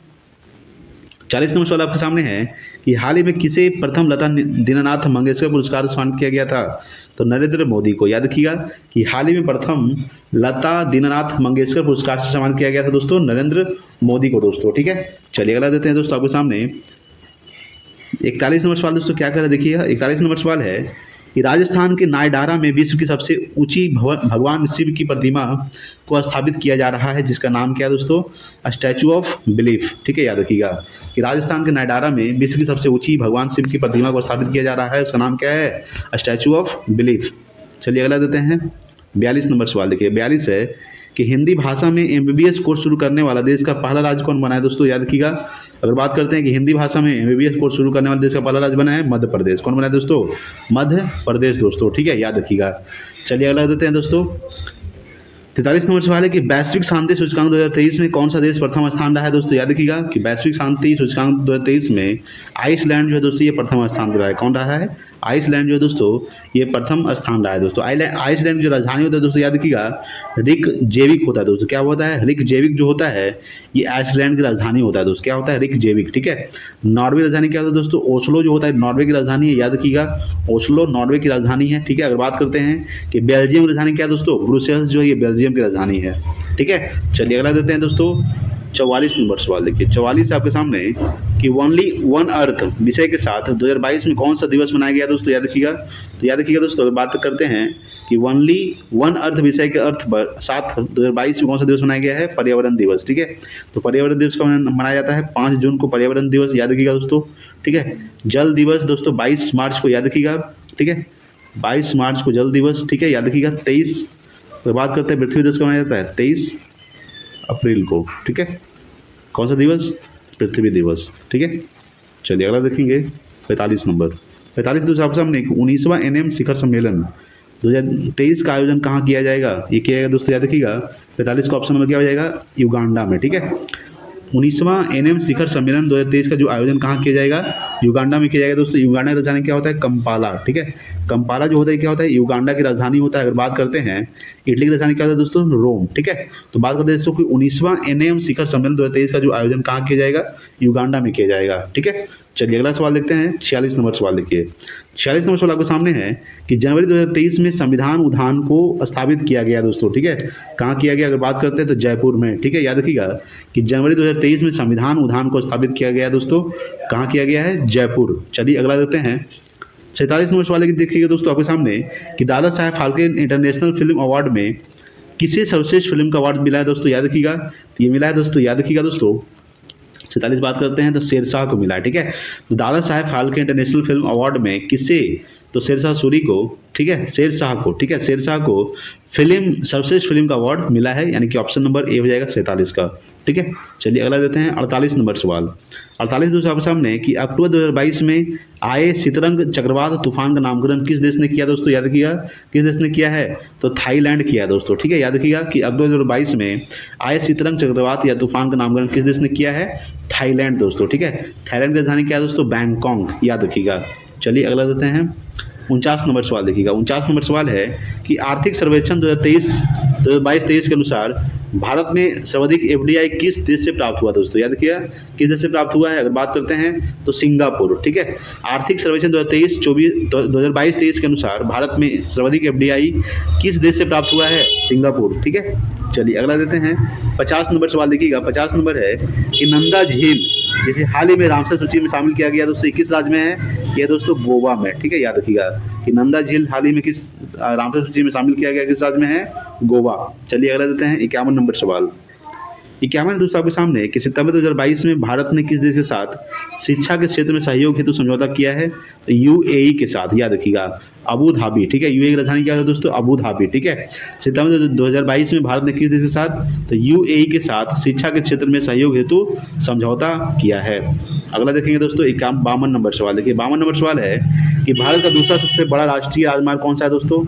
40 नंबर सवाल आपके सामने है कि हाल ही में किसे प्रथम लता दीनानाथ मंगेशकर पुरस्कार से सम्मानित किया गया था, तो नरेंद्र मोदी को। याद रखिएगा कि हाल ही में प्रथम लता दीनानाथ मंगेशकर पुरस्कार से सम्मानित किया गया था दोस्तों, नरेंद्र मोदी को दोस्तों। ठीक है। चलिए अगला देते हैं दोस्तों आपके सामने। 41 नंबर सवाल दोस्तों क्या कर रहे देखिएगा। 41 नंबर सवाल है कि राजस्थान के नायडारा में विश्व की सबसे ऊंची भगवान शिव की प्रतिमा को स्थापित किया जा रहा है, जिसका नाम क्या है दोस्तों, स्टैचू ऑफ बिलीफ। ठीक है, याद रखिएगा कि राजस्थान के नायडारा में विश्व की सबसे ऊंची भगवान शिव की प्रतिमा को स्थापित किया जा रहा है, उसका नाम क्या है, स्टैचू ऑफ बिलीफ। चलिए अगला देते हैं। 42 नंबर सवाल देखिए। 42 है कि हिंदी भाषा में एमबीबीएस कोर्स शुरू करने वाला देश का पहला राज्य कौन बना है दोस्तों। याद रखिएगा, अगर बात करते हैं कि हिंदी भाषा में एमबीबीएस कोर्स शुरू करने वाले देश का पहला राज्य बना है मध्य प्रदेश। कौन बना है दोस्तों, मध्य प्रदेश दोस्तों। ठीक है, याद रखिएगा। चलिए अगला देते हैं दोस्तों। 43 नंबर सवाल है कि वैश्विक शांति सूचकांक 2023 में कौन सा देश प्रथम स्थान रहा है दोस्तों। याद रखिएगा कि वैश्विक शांति सूचकांक 2023 में आइसलैंड जो है दोस्तों ये प्रथम स्थान पर रहा है। कौन रहा है, आइसलैंड जो है दोस्तों ये प्रथम स्थान रहा है दोस्तों। आइसलैंड जो राजधानी होता है दोस्तों, याद रखिएगा रिकजेविक होता है दोस्तों। क्या होता है, रिकजेविक जो होता है ये आइसलैंड की राजधानी होता है दोस्तों। क्या होता है, रिकजेविक। ठीक है। नॉर्वे की राजधानी क्या होता है दोस्तों, ओस्लो जो होता है नॉर्वे की राजधानी है। याद रखिएगा ओस्लो नॉर्वे की राजधानी है। ठीक है। अगर बात करते हैं कि बेल्जियम की राजधानी क्या है दोस्तों, ब्रुसेल्स जो है ये बेल्जियम की राजधानी है। ठीक है। चलिए अगला देते हैं दोस्तों। 44 नंबर सवाल देखिए। 44 आपके सामने कि ओनली वन अर्थ विषय के साथ 2022 में कौन सा दिवस मनाया गया दोस्तों। याद रखिएगा। तो याद रखिएगा दोस्तों, अगर बात करते हैं कि ओनली वन अर्थ विषय के अर्थ पर साथ 2022 में कौन सा दिवस मनाया गया है, पर्यावरण दिवस। ठीक है। तो पर्यावरण दिवस का मनाया जाता है 5 जून को पर्यावरण दिवस। याद रखिएगा दोस्तों। ठीक है। जल दिवस दोस्तों 22 मार्च को। याद रखिएगा। ठीक है, 22 मार्च को जल दिवस। ठीक है, याद रखिएगा। 23 बात करते हैं पृथ्वी दिवस का मनाया जाता है 23 अप्रैल को। ठीक है। कौन सा दिवस, पृथ्वी दिवस। ठीक है। चलिए अगला देखेंगे। 45 नंबर। 45 दोस्तों आपके सामने 19वां एनएम शिखर सम्मेलन 2023 का आयोजन कहाँ किया जाएगा, ये किया जाएगा दोस्तों। याद रखिएगा 45 का ऑप्शन नंबर क्या हो जाएगा, युगांडा में। ठीक है। 19वां एनएम शिखर सम्मेलन 2023 का जो आयोजन कहाँ किया जाएगा, युगांडा में किया जाएगा दोस्तों। युगांडा की राजधानी क्या होता है, कंपाला। ठीक है। कंपाला जो होता है क्या होता है, युगांडा की राजधानी होता है। अगर बात करते हैं इटली की राजधानी क्या होता है दोस्तों, रोम। ठीक है। तो बात करते हैं दोस्तों कि 19वां एनएम शिखर सम्मेलन 2023 का जो आयोजन कहाँ किया जाएगा, युगांडा में किया जाएगा। ठीक है। चलिए अगला सवाल देखते हैं। 46 नंबर सवाल देखिए। 46 नंबर सवाल आपके सामने है कि जनवरी 2023 में संविधान उद्यान को स्थापित किया गया दोस्तों। ठीक है। कहाँ किया गया, अगर बात करते हैं तो जयपुर में। ठीक है। याद रखिएगा कि जनवरी 2023 में संविधान उद्यान को स्थापित किया गया दोस्तों। कहाँ किया गया है, जयपुर। चलिए अगला देखते हैं। 47 नंबर सवाल देखिएगा दोस्तों आपके सामने कि Dada Saheb Phalke international film award में किसे सर्वश्रेष्ठ फिल्म का अवार्ड मिला है दोस्तों। याद रखिएगा, ये मिला है दोस्तों। याद रखिएगा दोस्तों 47 बात करते हैं तो शेरशाह को मिला है। ठीक है। तो Dada Saheb Phalke international film award में किसे, तो शेरशाह सूरी को। ठीक है, शेरशाह को। ठीक है, शेरशाह को फिल्म सर्वश्रेष्ठ फिल्म का अवार्ड मिला है, यानी कि ऑप्शन नंबर ए हो जाएगा 47 का। ठीक है। चलिए अगला देते हैं 48 नंबर सवाल। 48 दोस्तों आपके सामने कि अक्टूबर 2022 में आए सितरंग चक्रवात तूफान का नामकरण किस देश ने किया दोस्तों। याद रखिएगा किस देश ने किया है, तो थाईलैंड किया दोस्तों। ठीक है। याद रखिएगा कि अक्टूबर 2022 में आए सितरंग चक्रवात या तूफान का नामकरण किस देश ने किया है, थाईलैंड दोस्तों। ठीक है। थाईलैंड की राजधानी क्या है दोस्तों, बैंकॉक। याद रखिएगा। चलिए अगला देते हैं 49 नंबर सवाल देखिएगा। 49 नंबर सवाल है कि आर्थिक सर्वेक्षण 2022-23 के अनुसार भारत में सर्वाधिक एफडीआई किस देश से प्राप्त हुआ दोस्तों। याद रखिएगा किस देश से प्राप्त हुआ है, अगर बात करते हैं तो सिंगापुर। ठीक है। आर्थिक सर्वेक्षण 2022-23 के अनुसार भारत में सर्वाधिक एफडीआई किस देश से प्राप्त हुआ है, सिंगापुर। ठीक है। चलिए अगला देते हैं 50 नंबर सवाल देखिएगा। 50 नंबर है कि नंदा झील जिसे हाल ही में रामसर सूची में शामिल किया गया दोस्तों, किस राज्य में है, ये दोस्तों गोवा में। ठीक है। याद रखिएगा कि नंदा झील हाल ही में किस रामसर सूची में शामिल किया गया, किस राज्य में है, गोवा। चलिए अगला देते हैं 51 नंबर सवाल। ये क्या है दोस्तों आपके सामने कि सितंबर 2022 में भारत ने किस देश के साथ शिक्षा के क्षेत्र में सहयोग हेतु समझौता किया है? तो यूएई के साथ, याद रखिएगा, अबू धाबी, ठीक है। यूएई की राजधानी क्या है दोस्तों? अबू धाबी, ठीक है। सितंबर 2022 में भारत ने किस देश के साथ? तो यूएई के साथ शिक्षा के क्षेत्र में सहयोग हेतु समझौता किया है। अगला देखेंगे दोस्तों 52 नंबर सवाल। देखिए 52 नंबर सवाल है कि भारत का दूसरा सबसे बड़ा राष्ट्रीय राजमार्ग कौन सा है दोस्तों?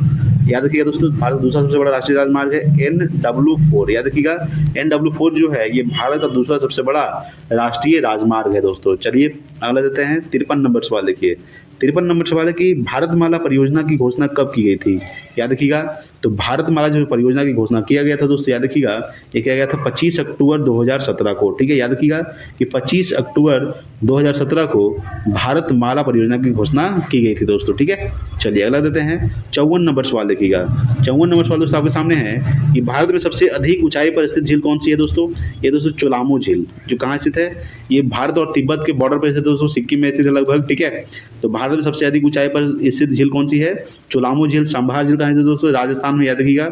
याद रखिएगा दोस्तों, भारत का दूसरा सबसे बड़ा राष्ट्रीय राजमार्ग है NW4। याद रखिएगा, NW4 जो है ये भारत का दूसरा सबसे बड़ा राष्ट्रीय राजमार्ग है दोस्तों। चलिए अगला देते हैं 53 नंबर सवाल। देखिए 53 नंबर सवाल है कि भारतमाला परियोजना की घोषणा कब की गई थी? याद रखिएगा, तो भारतमाला जो परियोजना की घोषणा किया गया था दोस्तों, याद रखिएगा, ये किया गया था 25 अक्टूबर 2017 को, ठीक है। याद रखिएगा कि 25 अक्टूबर 2017 को भारतमाला परियोजना की घोषणा की गई थी दोस्तों, ठीक है। चलिए अगला देते हैं 54 नंबर सवाल। देखिएगा 54 नंबर सवाल दोस्तों आपके सामने है कि भारत में सबसे अधिक ऊंचाई पर स्थित झील कौन सी है दोस्तों? ये दोस्तों चोलामू झील, जो कहाँ स्थित है? ये भारत और तिब्बत के बॉर्डर पर स्थित है दोस्तों, सिक्किम में स्थित है लगभग, ठीक है। तो भारत में सबसे अधिक ऊंचाई पर स्थित झील कौन सी है? चोलामू झील। सांभर झील कहाँ स्थित है दोस्तों? राजस्थान में, याद रखिएगा।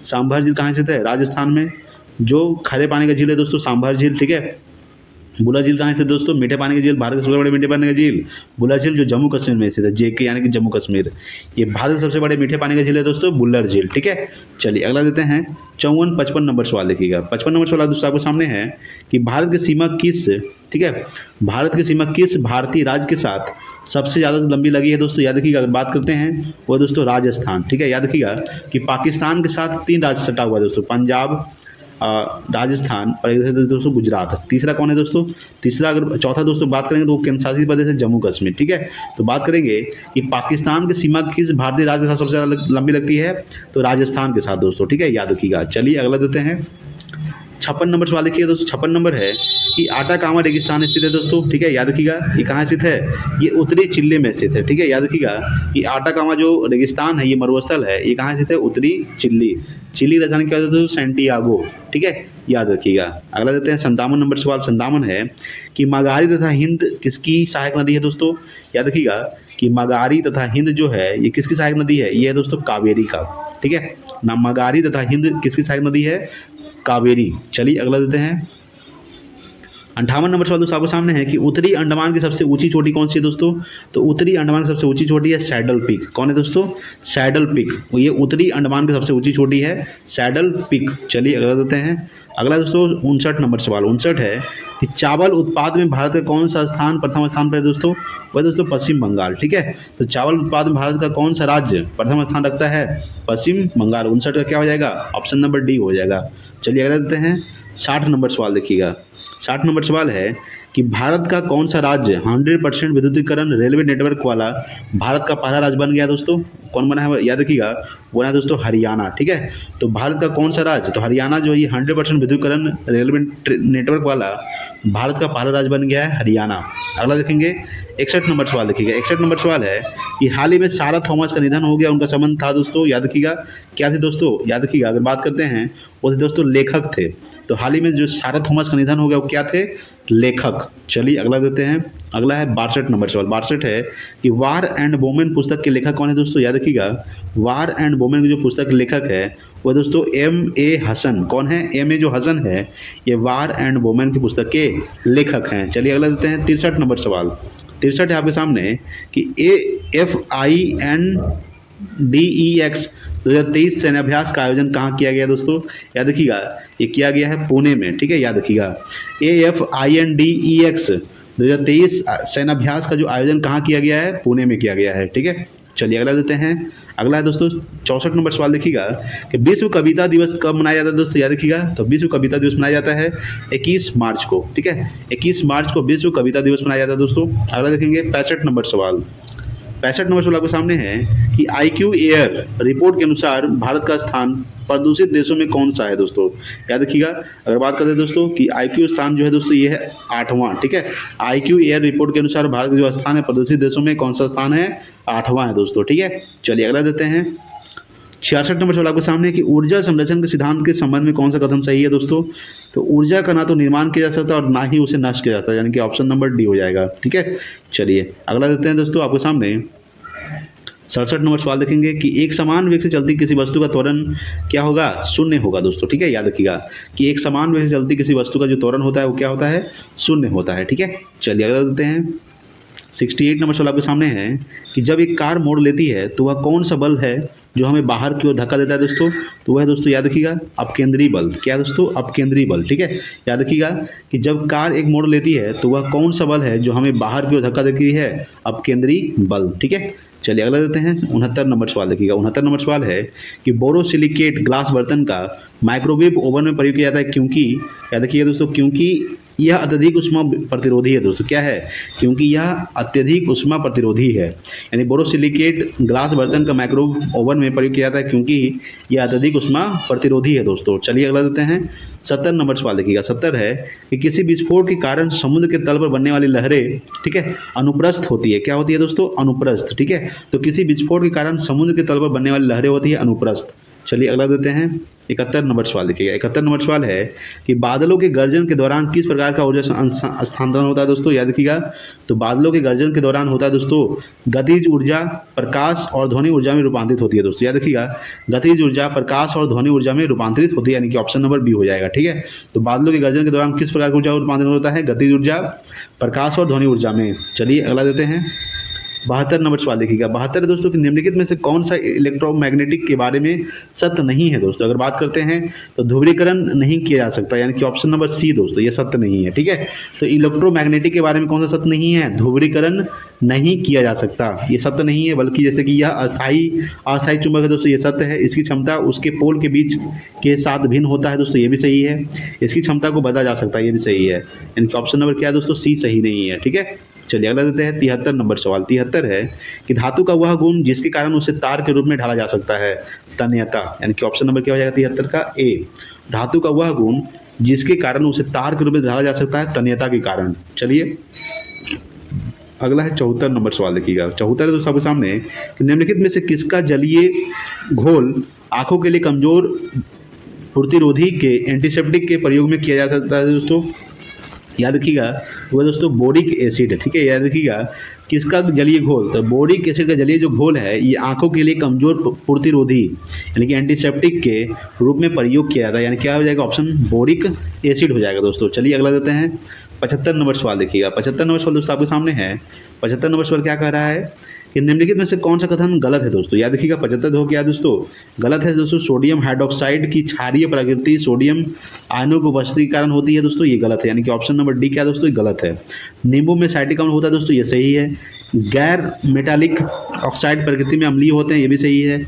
सांभर झील कहाँ स्थित है? राजस्थान में। जो खरे पानी का झील है दोस्तों, सांभर झील, ठीक है। बुला झील कहाँ स्थित दोस्तों? मीठे पानी की झील, भारत के सबसे बड़े मीठे पानी का झील बुला झील, जो जम्मू कश्मीर में स्थित है, जेके यानी कि जम्मू कश्मीर। ये भारत के सबसे बड़े मीठे पानी का झील है दोस्तों, बुल्लर झील, ठीक है। चलिए अगला देते हैं 55 नंबर सवाल। देखिएगा 55 नंबर सवाल दोस्तों आपके सामने है कि भारत की सीमा किस, ठीक है, भारत की सीमा किस भारतीय राज्य के साथ सबसे ज़्यादा लंबी लगी है दोस्तों? याद रखिएगा, अगर बात करते हैं वो दोस्तों राजस्थान, ठीक है। याद रखिएगा कि पाकिस्तान के साथ 3 राज्य सटा हुआ है दोस्तों, पंजाब, राजस्थान और एक दोस्तों गुजरात। तीसरा कौन है दोस्तों? तीसरा, अगर चौथा दोस्तों बात करेंगे तो केंद्र शासित प्रदेश है जम्मू कश्मीर, ठीक है। तो बात करेंगे कि पाकिस्तान की सीमा किस भारतीय राज्य के साथ सबसे ज़्यादा लंबी लगती है? तो राजस्थान के साथ दोस्तों, ठीक है, याद रखिएगा। चलिए अगला देते हैं 56 नंबर सवाल। देखिए दोस्तों 56 नंबर है कि आटाकामा रेगिस्तान स्थित है दोस्तों, ठीक है। याद रखिएगा ये कहाँ स्थित है? ये उत्तरी चिली में स्थित है, ठीक है। याद रखिएगा कि आटाकामा जो रेगिस्तान है, ये मरुस्थल है, ये कहाँ स्थित है? उत्तरी चिली। चिली राजधानी क्या होता है? सैंटियागो, ठीक है, याद रखिएगा। अगला देते हैं 57 नंबर सवाल। 57 है कि मगारी तथा हिंद किसकी सहायक नदी है दोस्तों? याद रखिएगा कि मगारी तथा हिंद जो है ये किसकी सहायक नदी है? ये है दोस्तों कावेरी का, ठीक है ना। मगारी तथा हिंद किसकी सहायक नदी है? कावेरी। चलिए अगला देते हैं 58 नंबर सवाल दोस्तों आपके सामने है कि उत्तरी अंडमान की सबसे ऊंची चोटी कौन सी है दोस्तों? तो उत्तरी अंडमान की सबसे ऊंची चोटी है सैडल पीक। कौन है दोस्तों? Saddle peak. ये उत्तरी अंडमान की सबसे ऊंची चोटी है सैडल पीक। चलिए अगला देते हैं। अगला दोस्तों 59 नंबर सवाल। 59 है कि चावल उत्पाद में भारत का कौन सा स्थान प्रथम स्थान पर है दोस्तों? वह दोस्तों पश्चिम बंगाल, ठीक है। तो चावल उत्पाद में भारत का कौन सा राज्य प्रथम स्थान रखता है? पश्चिम बंगाल। 59 का क्या हो जाएगा? ऑप्शन नंबर डी हो जाएगा। चलिए अगला देते हैं 60 नंबर सवाल। देखिएगा 60 नंबर सवाल है कि भारत का कौन सा राज्य 100% विद्युतीकरण रेलवे नेटवर्क वाला भारत का पहला राज्य बन गया दोस्तों? कौन बना है? याद रखिएगा, वो है दोस्तों हरियाणा, ठीक है। तो भारत का कौन सा राज्य? तो हरियाणा जो ये 100% विद्युतीकरण रेलवे नेटवर्क वाला भारत का पहला राज्य बन गया है हरियाणा। अगला देखेंगे 61 नंबर सवाल। देखिएगा 61 नंबर सवाल है कि हाल ही में सारा थॉमस का निधन हो गया, उनका संबंध था दोस्तों, याद रखिएगा क्या थे दोस्तों? याद रखिएगा, अगर बात करते हैं वो थे दोस्तों लेखक थे। तो हाल ही में जो सारा थॉमस का निधन हो गया वो क्या थे? लेखक। चलिए अगला देते हैं। अगला है 62 नंबर सवाल। 62 है कि वार एंड वोमेन पुस्तक के लेखक कौन है दोस्तों? याद रखिएगा, वार एंड वोमेन की जो पुस्तक के लेखक है वो दोस्तों M.A. हसन। कौन है? M.A. जो हसन है ये वार एंड वोमेन की पुस्तक के लेखक हैं। चलिए अगला देते हैं 63 नंबर सवाल। 63 है आपके सामने कि AFINDEX 2023 सैन्याभ्यास का आयोजन कहाँ किया गया दोस्तों? याद रखिएगा ये किया गया है पुणे में, ठीक है, याद रखिएगा। AFINDEX 2023 सैन्याभ्यास का जो आयोजन कहाँ किया गया है? पुणे में किया गया है, ठीक है। चलिए अगला देते हैं। अगला है दोस्तों 64 नंबर सवाल। देखिएगा कि विश्व कविता दिवस कब मनाया जाता है दोस्तों? याद रखिएगा, तो विश्व कविता दिवस मनाया जाता है 21 मार्च को, ठीक है। 21 मार्च को विश्व कविता दिवस मनाया जाता है दोस्तों। अगला देखेंगे 65 नंबर सवाल। 65 नंबर सवाल आपके सामने है कि IQ एयर रिपोर्ट के अनुसार भारत का स्थान प्रदूषित देशों में कौन सा है दोस्तों? याद रखिएगा, अगर बात करते हैं दोस्तों कि IQ स्थान जो है दोस्तों ये है 8वां, ठीक है। IQ एयर रिपोर्ट के अनुसार भारत का जो स्थान है प्रदूषित देशों में कौन सा स्थान है? 8वां है दोस्तों, ठीक है। चलिए अगला देते हैं। 66 नंबर सवाल आपके सामने कि ऊर्जा संरक्षण के सिद्धांत के संबंध में कौन सा कथन सही है दोस्तों? तो ऊर्जा का ना तो निर्माण किया जा सकता और ना ही उसे नष्ट किया जाता, यानी कि ऑप्शन नंबर डी हो जाएगा, ठीक है। चलिए अगला देते हैं दोस्तों आपके सामने 67 नंबर सवाल देखेंगे कि एक समान वेग से चलती किसी वस्तु का त्वरण क्या होगा, शून्य होगा दोस्तों। ठीक है, याद रखिएगा कि एक समान वेग से चलती किसी वस्तु का जो त्वरण होता है वो क्या होता है, शून्य होता है। ठीक है, चलिए अगला देखते हैं। 68 नंबर सवाल आपके सामने है कि जब एक कार मोड़ लेती है तो वह कौन सा बल है जो हमें बाहर की ओर धक्का देता है दोस्तों। तो वह दोस्तों याद रखिएगा अपकेंद्री बल। क्या दोस्तों, अपकेंद्री बल। ठीक है, याद रखिएगा कि जब कार एक मोड़ लेती है तो वह कौन सा बल है जो हमें बाहर की ओर धक्का देती है, अपकेंद्री बल। ठीक है, चलिए अगला देते हैं। 69 नंबर सवाल देखिएगा। 69 नंबर सवाल है कि बोरोसिलिकेट ग्लास बर्तन का माइक्रोवेव ओवन में प्रयोग किया जाता है क्योंकि, याद रखिएगा दोस्तों, क्योंकि यह अत्यधिक उष्मा प्रतिरोधी है दोस्तों। क्या है, क्योंकि यह अत्यधिक उष्मा प्रतिरोधी है। यानी बोरोसिलिकेट ग्लास बर्तन का माइक्रोवेव ओवन में प्रयोग किया जाता है क्योंकि यह अत्यधिक उष्मा प्रतिरोधी है दोस्तों। चलिए अगला देते हैं। 70 नंबर सवाल देखिएगा। 70 है कि किसी विस्फोट के कारण समुद्र के तल पर बनने वाली लहरें, ठीक है, अनुप्रस्थ होती है। क्या होती है दोस्तों, अनुप्रस्थ। ठीक है, तो किसी विस्फोट के कारण समुद्र के तल पर बनने वाली लहरें होती है अनुप्रस्थ। चलिए अगला देते हैं। 71 नंबर सवाल देखिएगा। 71 नंबर सवाल है कि बादलों के गर्जन के दौरान किस प्रकार का ऊर्जा स्थानांतरण होता है दोस्तों। याद रखिएगा, तो बादलों के गर्जन के दौरान होता है दोस्तों गतिज ऊर्जा प्रकाश और ध्वनि ऊर्जा में रूपांतरित होती है दोस्तों। याद रखिएगा, गतिज ऊर्जा प्रकाश और ध्वनि ऊर्जा में रूपांतरित होती है, यानी कि ऑप्शन नंबर बी हो जाएगा। ठीक है, तो बादलों के गर्जन के दौरान किस प्रकार की ऊर्जा रूपांतरण होता है, गतिज ऊर्जा प्रकाश और ध्वनि ऊर्जा में। चलिए अगला देते हैं। 72 नंबर सवाल देखिएगा। 72 दोस्तों कि निम्नलिखित में से कौन सा इलेक्ट्रोमैग्नेटिक के बारे में सत्य नहीं है दोस्तों। अगर बात करते हैं तो ध्रुवीकरण नहीं किया जा सकता, यानी कि ऑप्शन नंबर सी दोस्तों, ये सत्य नहीं है। ठीक है, तो इलेक्ट्रोमैग्नेटिक के बारे में कौन सा सत्य नहीं है, ध्रुवीकरण नहीं किया जा सकता, ये सत्य नहीं है। बल्कि जैसे कि यह अस्थायी चुंबक है दोस्तों, ये सत्य है। इसकी क्षमता उसके पोल के बीच के साथ भिन्न होता है दोस्तों, ये भी सही है। इसकी क्षमता को बदला जा सकता है, ये भी सही है। इनका ऑप्शन नंबर क्या है दोस्तों, सी सही नहीं है। ठीक है, चलिए अगला देते हैं। 73 नंबर सवाल। 73 है कि धातु का वह गुण जिसके कारण उसे तार के रूप में ढाला जा सकता है, तन्यता। यानी कि ऑप्शन नंबर क्या हो जाएगा 73 का ए। धातु का वह गुण जिसके कारण उसे तार के रूप में ढाला जा सकता है, तन्यता के कारण। चलिए अगला है 74 नंबर सवाल देखिएगा। 74 दोस्तों आपके सामने कि निम्नलिखित में से किसका जलीय घोल आंखों के लिए कमजोर प्रतिरोधी के एंटीसेप्टिक के प्रयोग में किया जा सकता है दोस्तों। याद रखिएगा वो दोस्तों बोरिक एसिड है। ठीक है, याद रखिएगा किसका जलीय घोल, तो बोरिक एसिड का जलीय जो घोल है ये आंखों के लिए कमजोर प्रतिरोधी यानी कि एंटीसेप्टिक के रूप में प्रयोग किया जाता है, यानी क्या हो जाएगा ऑप्शन बोरिक एसिड हो जाएगा दोस्तों। चलिए अगला देते हैं। 75 नंबर सवाल देखिएगा। 75 नंबर सवाल दोस्तों आपके सामने है। 75 नंबर सवाल क्या कह रहा है कि निम्नलिखित में से कौन सा कथन गलत है दोस्तों। याद रखिएगा 75 हो क्या दोस्तों, गलत है दोस्तों। सोडियम हाइड्रोक्साइड की क्षारीय प्रकृति सोडियम आयनों की उपस्थिति के कारण होती है दोस्तों, ये गलत है। यानी कि ऑप्शन नंबर डी क्या दोस्तों, गलत है। नींबू में साइट्रिक अम्ल होता है दोस्तों, ये सही है। गैर मेटालिक ऑक्साइड प्रकृति में अम्लीय होते हैं, ये भी सही है।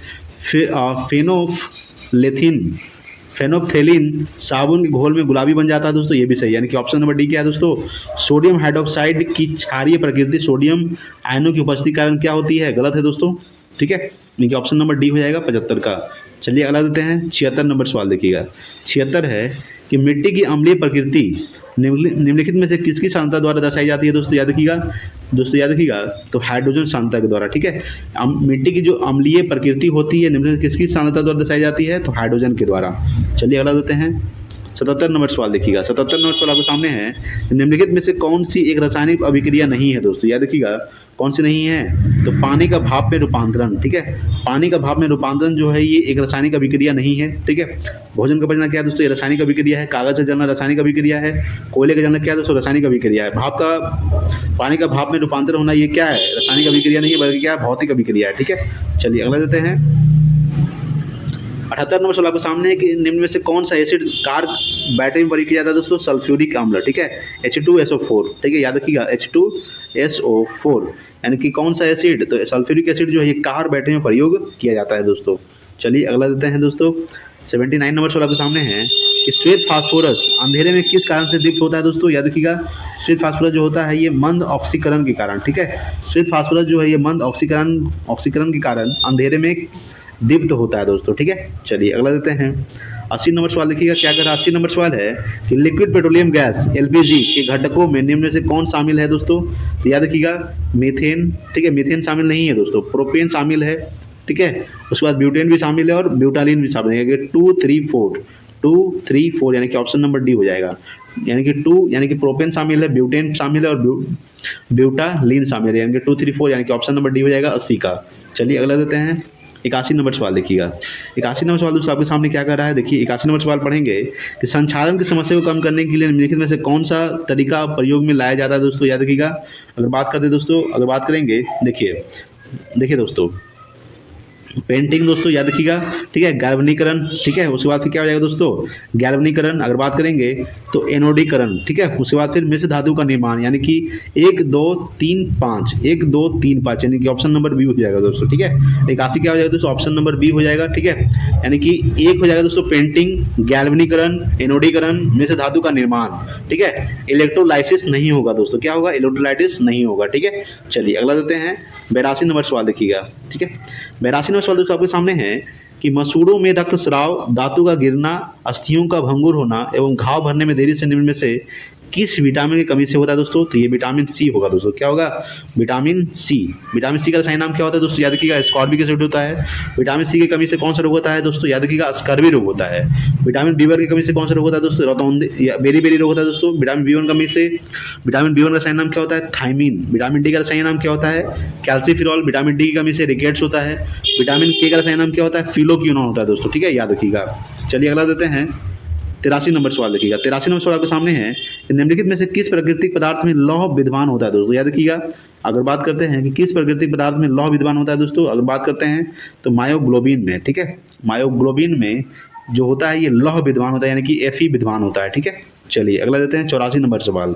फेनोफ्थेलिन साबुन के घोल में गुलाबी बन जाता है दोस्तों, ये भी सही है। यानी कि ऑप्शन नंबर डी क्या है दोस्तों, सोडियम हाइड्रोक्साइड की क्षारीय प्रकृति सोडियम आयनों की उपस्थिति के कारण क्या होती है, गलत है दोस्तों। ठीक है, यानी कि ऑप्शन नंबर डी हो जाएगा 75 का। चलिए अगला देते हैं। 76 नंबर सवाल देखिएगा। 76 है कि मिट्टी की अम्लीय प्रकृति निम्नलिखित में से किसकी सांद्रता द्वारा दर्शाई जाती है दोस्तों। याद रखिएगा तो हाइड्रोजन सांद्रता के द्वारा। ठीक है, मिट्टी की जो अम्लीय प्रकृति होती है निम्नलिखित किसकी सांद्रता द्वारा दर्शाई जाती है, तो हाइड्रोजन के द्वारा। चलिए अगला देते हैं। 77 नंबर सवाल देखिएगा। 77 नंबर सवाल आपके सामने है, निम्नलिखित में से कौन सी एक रासायनिक अभिक्रिया नहीं है दोस्तों। याद रखिएगा कौन सी नहीं है, तो पानी का भाप में रूपांतरण। ठीक है, पानी का भाप में रूपांतरण जो है ये एक रासायनिक अभिक्रिया नहीं है। ठीक है, भोजन का बचना क्या है दोस्तों, ये रासायनिक अभिक्रिया है। कागज का जलना रासायनिक अभिक्रिया है। कोयले का जलना क्या है दोस्तों, रासायनिक अभिक्रिया है। पानी का भाप में रूपांतरण होना ये क्या है, रासायनिक अभिक्रिया नहीं है बल्कि क्या है, भौतिक अभिक्रिया है। ठीक है, चलिए अगला देते हैं। 78 नंबर सवाल आपके सामने है कि निम्न में से कौन सा एसिड कार बैटरी में प्रयोग किया जाता है दोस्तों, सल्फ्यूरिक अम्ल। ठीक है, H2SO4। ठीक है, याद रखिएगा H2SO4 यानी कि कौन सा एसिड, तो सल्फ्यूरिक एसिड जो है ये कार बैटरी में प्रयोग किया जाता है दोस्तों। चलिए अगला देते हैं दोस्तों। 79 नंबर सवाल आपके सामने है कि श्वेत फास्फोरस अंधेरे में किस कारण से दीप्त होता है दोस्तों। याद रखिएगा श्वेत फास्फोरस जो होता है ये मंद ऑक्सीकरण के कारण। ठीक है, श्वेत फास्फोरस जो है ये मंद ऑक्सीकरण के कारण अंधेरे में दीप्त होता है दोस्तों। ठीक है, चलिए अगला देते हैं। 80 नंबर सवाल देखिएगा क्या कर रहा है। 80 नंबर सवाल है कि लिक्विड पेट्रोलियम गैस LPG के घटकों में निम्न में से कौन शामिल है दोस्तों। तो याद रखिएगा मीथेन। ठीक है, मीथेन शामिल नहीं है दोस्तों, प्रोपेन शामिल है। ठीक है, उसके बाद ब्यूटेन भी शामिल है और ब्यूटालिन भी शामिल है। 2, 3, 4 यानी कि ऑप्शन नंबर डी हो जाएगा। यानी कि 2 यानी कि प्रोपेन शामिल है, ब्यूटेन शामिल है और ब्यूटालीन शामिल है, यानी कि 2, 3, 4 यानी कि ऑप्शन नंबर डी हो जाएगा 80 का। चलिए अगला देते हैं 81 नंबर सवाल देखिएगा। 81 नंबर सवाल दोस्तों आपके सामने क्या कर रहा है, देखिए 81 नंबर सवाल पढ़ेंगे कि संचालन की समस्या को कम करने के लिए निम्नलिखित में से कौन सा तरीका प्रयोग में लाया जाता है दोस्तों, याद रखिएगा। अगर बात करते दोस्तों, अगर बात करेंगे, देखिए दोस्तों, पेंटिंग दोस्तों याद रखिएगा, ठीक है, गैल्वनीकरण, ठीक है, उसके बाद फिर क्या हो जाएगा दोस्तों, गैल्वनीकरण। अगर बात करेंगे तो एनोडीकरण, ठीक है, उसके बाद फिर मिश्र धातु का निर्माण, यानी कि 1, 2, 3, 5, 1, 2, 3, 5 यानी कि ऑप्शन नंबर बी हो जाएगा दोस्तों, ठीक है। 81 क्या हो जाएगा दोस्तों, ऑप्शन नंबर बी हो जाएगा, ठीक है, यानी कि 1 हो जाएगा दोस्तों पेंटिंग, गैल्वनीकरण, एनोडीकरण, मिश्र धातु का निर्माण, ठीक है। इलेक्ट्रोलाइसिस नहीं होगा दोस्तों, क्या होगा, इलेक्ट्रोलाइटिस नहीं होगा, ठीक है। चलिए अगला देते हैं 82 नंबर सवाल देखिएगा, ठीक है। 82 नंबर सवाल दोस्तों आपके सामने है कि मसूड़ों में रक्तस्राव, धातु का गिरना, अस्थियों का भंगुर होना एवं घाव भरने में देरी से निम्न में से किस विटामिन की कमी से होता है दोस्तों, तो ये विटामिन सी होगा दोस्तों, क्या होगा, विटामिन सी। विटामिन सी का सही नाम क्या होता है दोस्तों, याद रखिएगा, स्कॉर्बिक एसिड होता है। विटामिन सी की कमी से कौन सा रोग होता है दोस्तों, याद रखिएगा, स्कर्वी रोग होता है। विटामिन बी1 की कमी से कौन सा रोग होता है दोस्तों, रतौंधी या बेरी रोग होता है दोस्तों। विटामिन बी1 कमी से, विटामिन बी1 का सही नाम क्या होता है, थायमीन। विटामिन डी का सही नाम क्या होता है, कैल्सीफिरॉल। विटामिन डी की कमी से रिकेट्स होता है। विटामिन के का सही नाम क्या होता है, फिलोक्विनोन होता है दोस्तों, ठीक है, याद रखिएगा। चलिए अगला देते हैं 83 नंबर सवाल देखिएगा। 83 नंबर सवाल आपके सामने है कि निम्नलिखित में से किस प्राकृतिक पदार्थ में लौह विद्यमान होता है दोस्तों, याद रखिएगा। अगर बात करते हैं कि किस प्राकृतिक पदार्थ में लौह विद्यमान होता है दोस्तों, अगर बात करते हैं तो मायोग्लोबिन में, ठीक है, मायोग्लोबिन में जो होता है ये लौह विद्यमान होता है, यानी कि Fe विद्यमान होता है, ठीक है। चलिए अगला देते हैं 84 नंबर सवाल।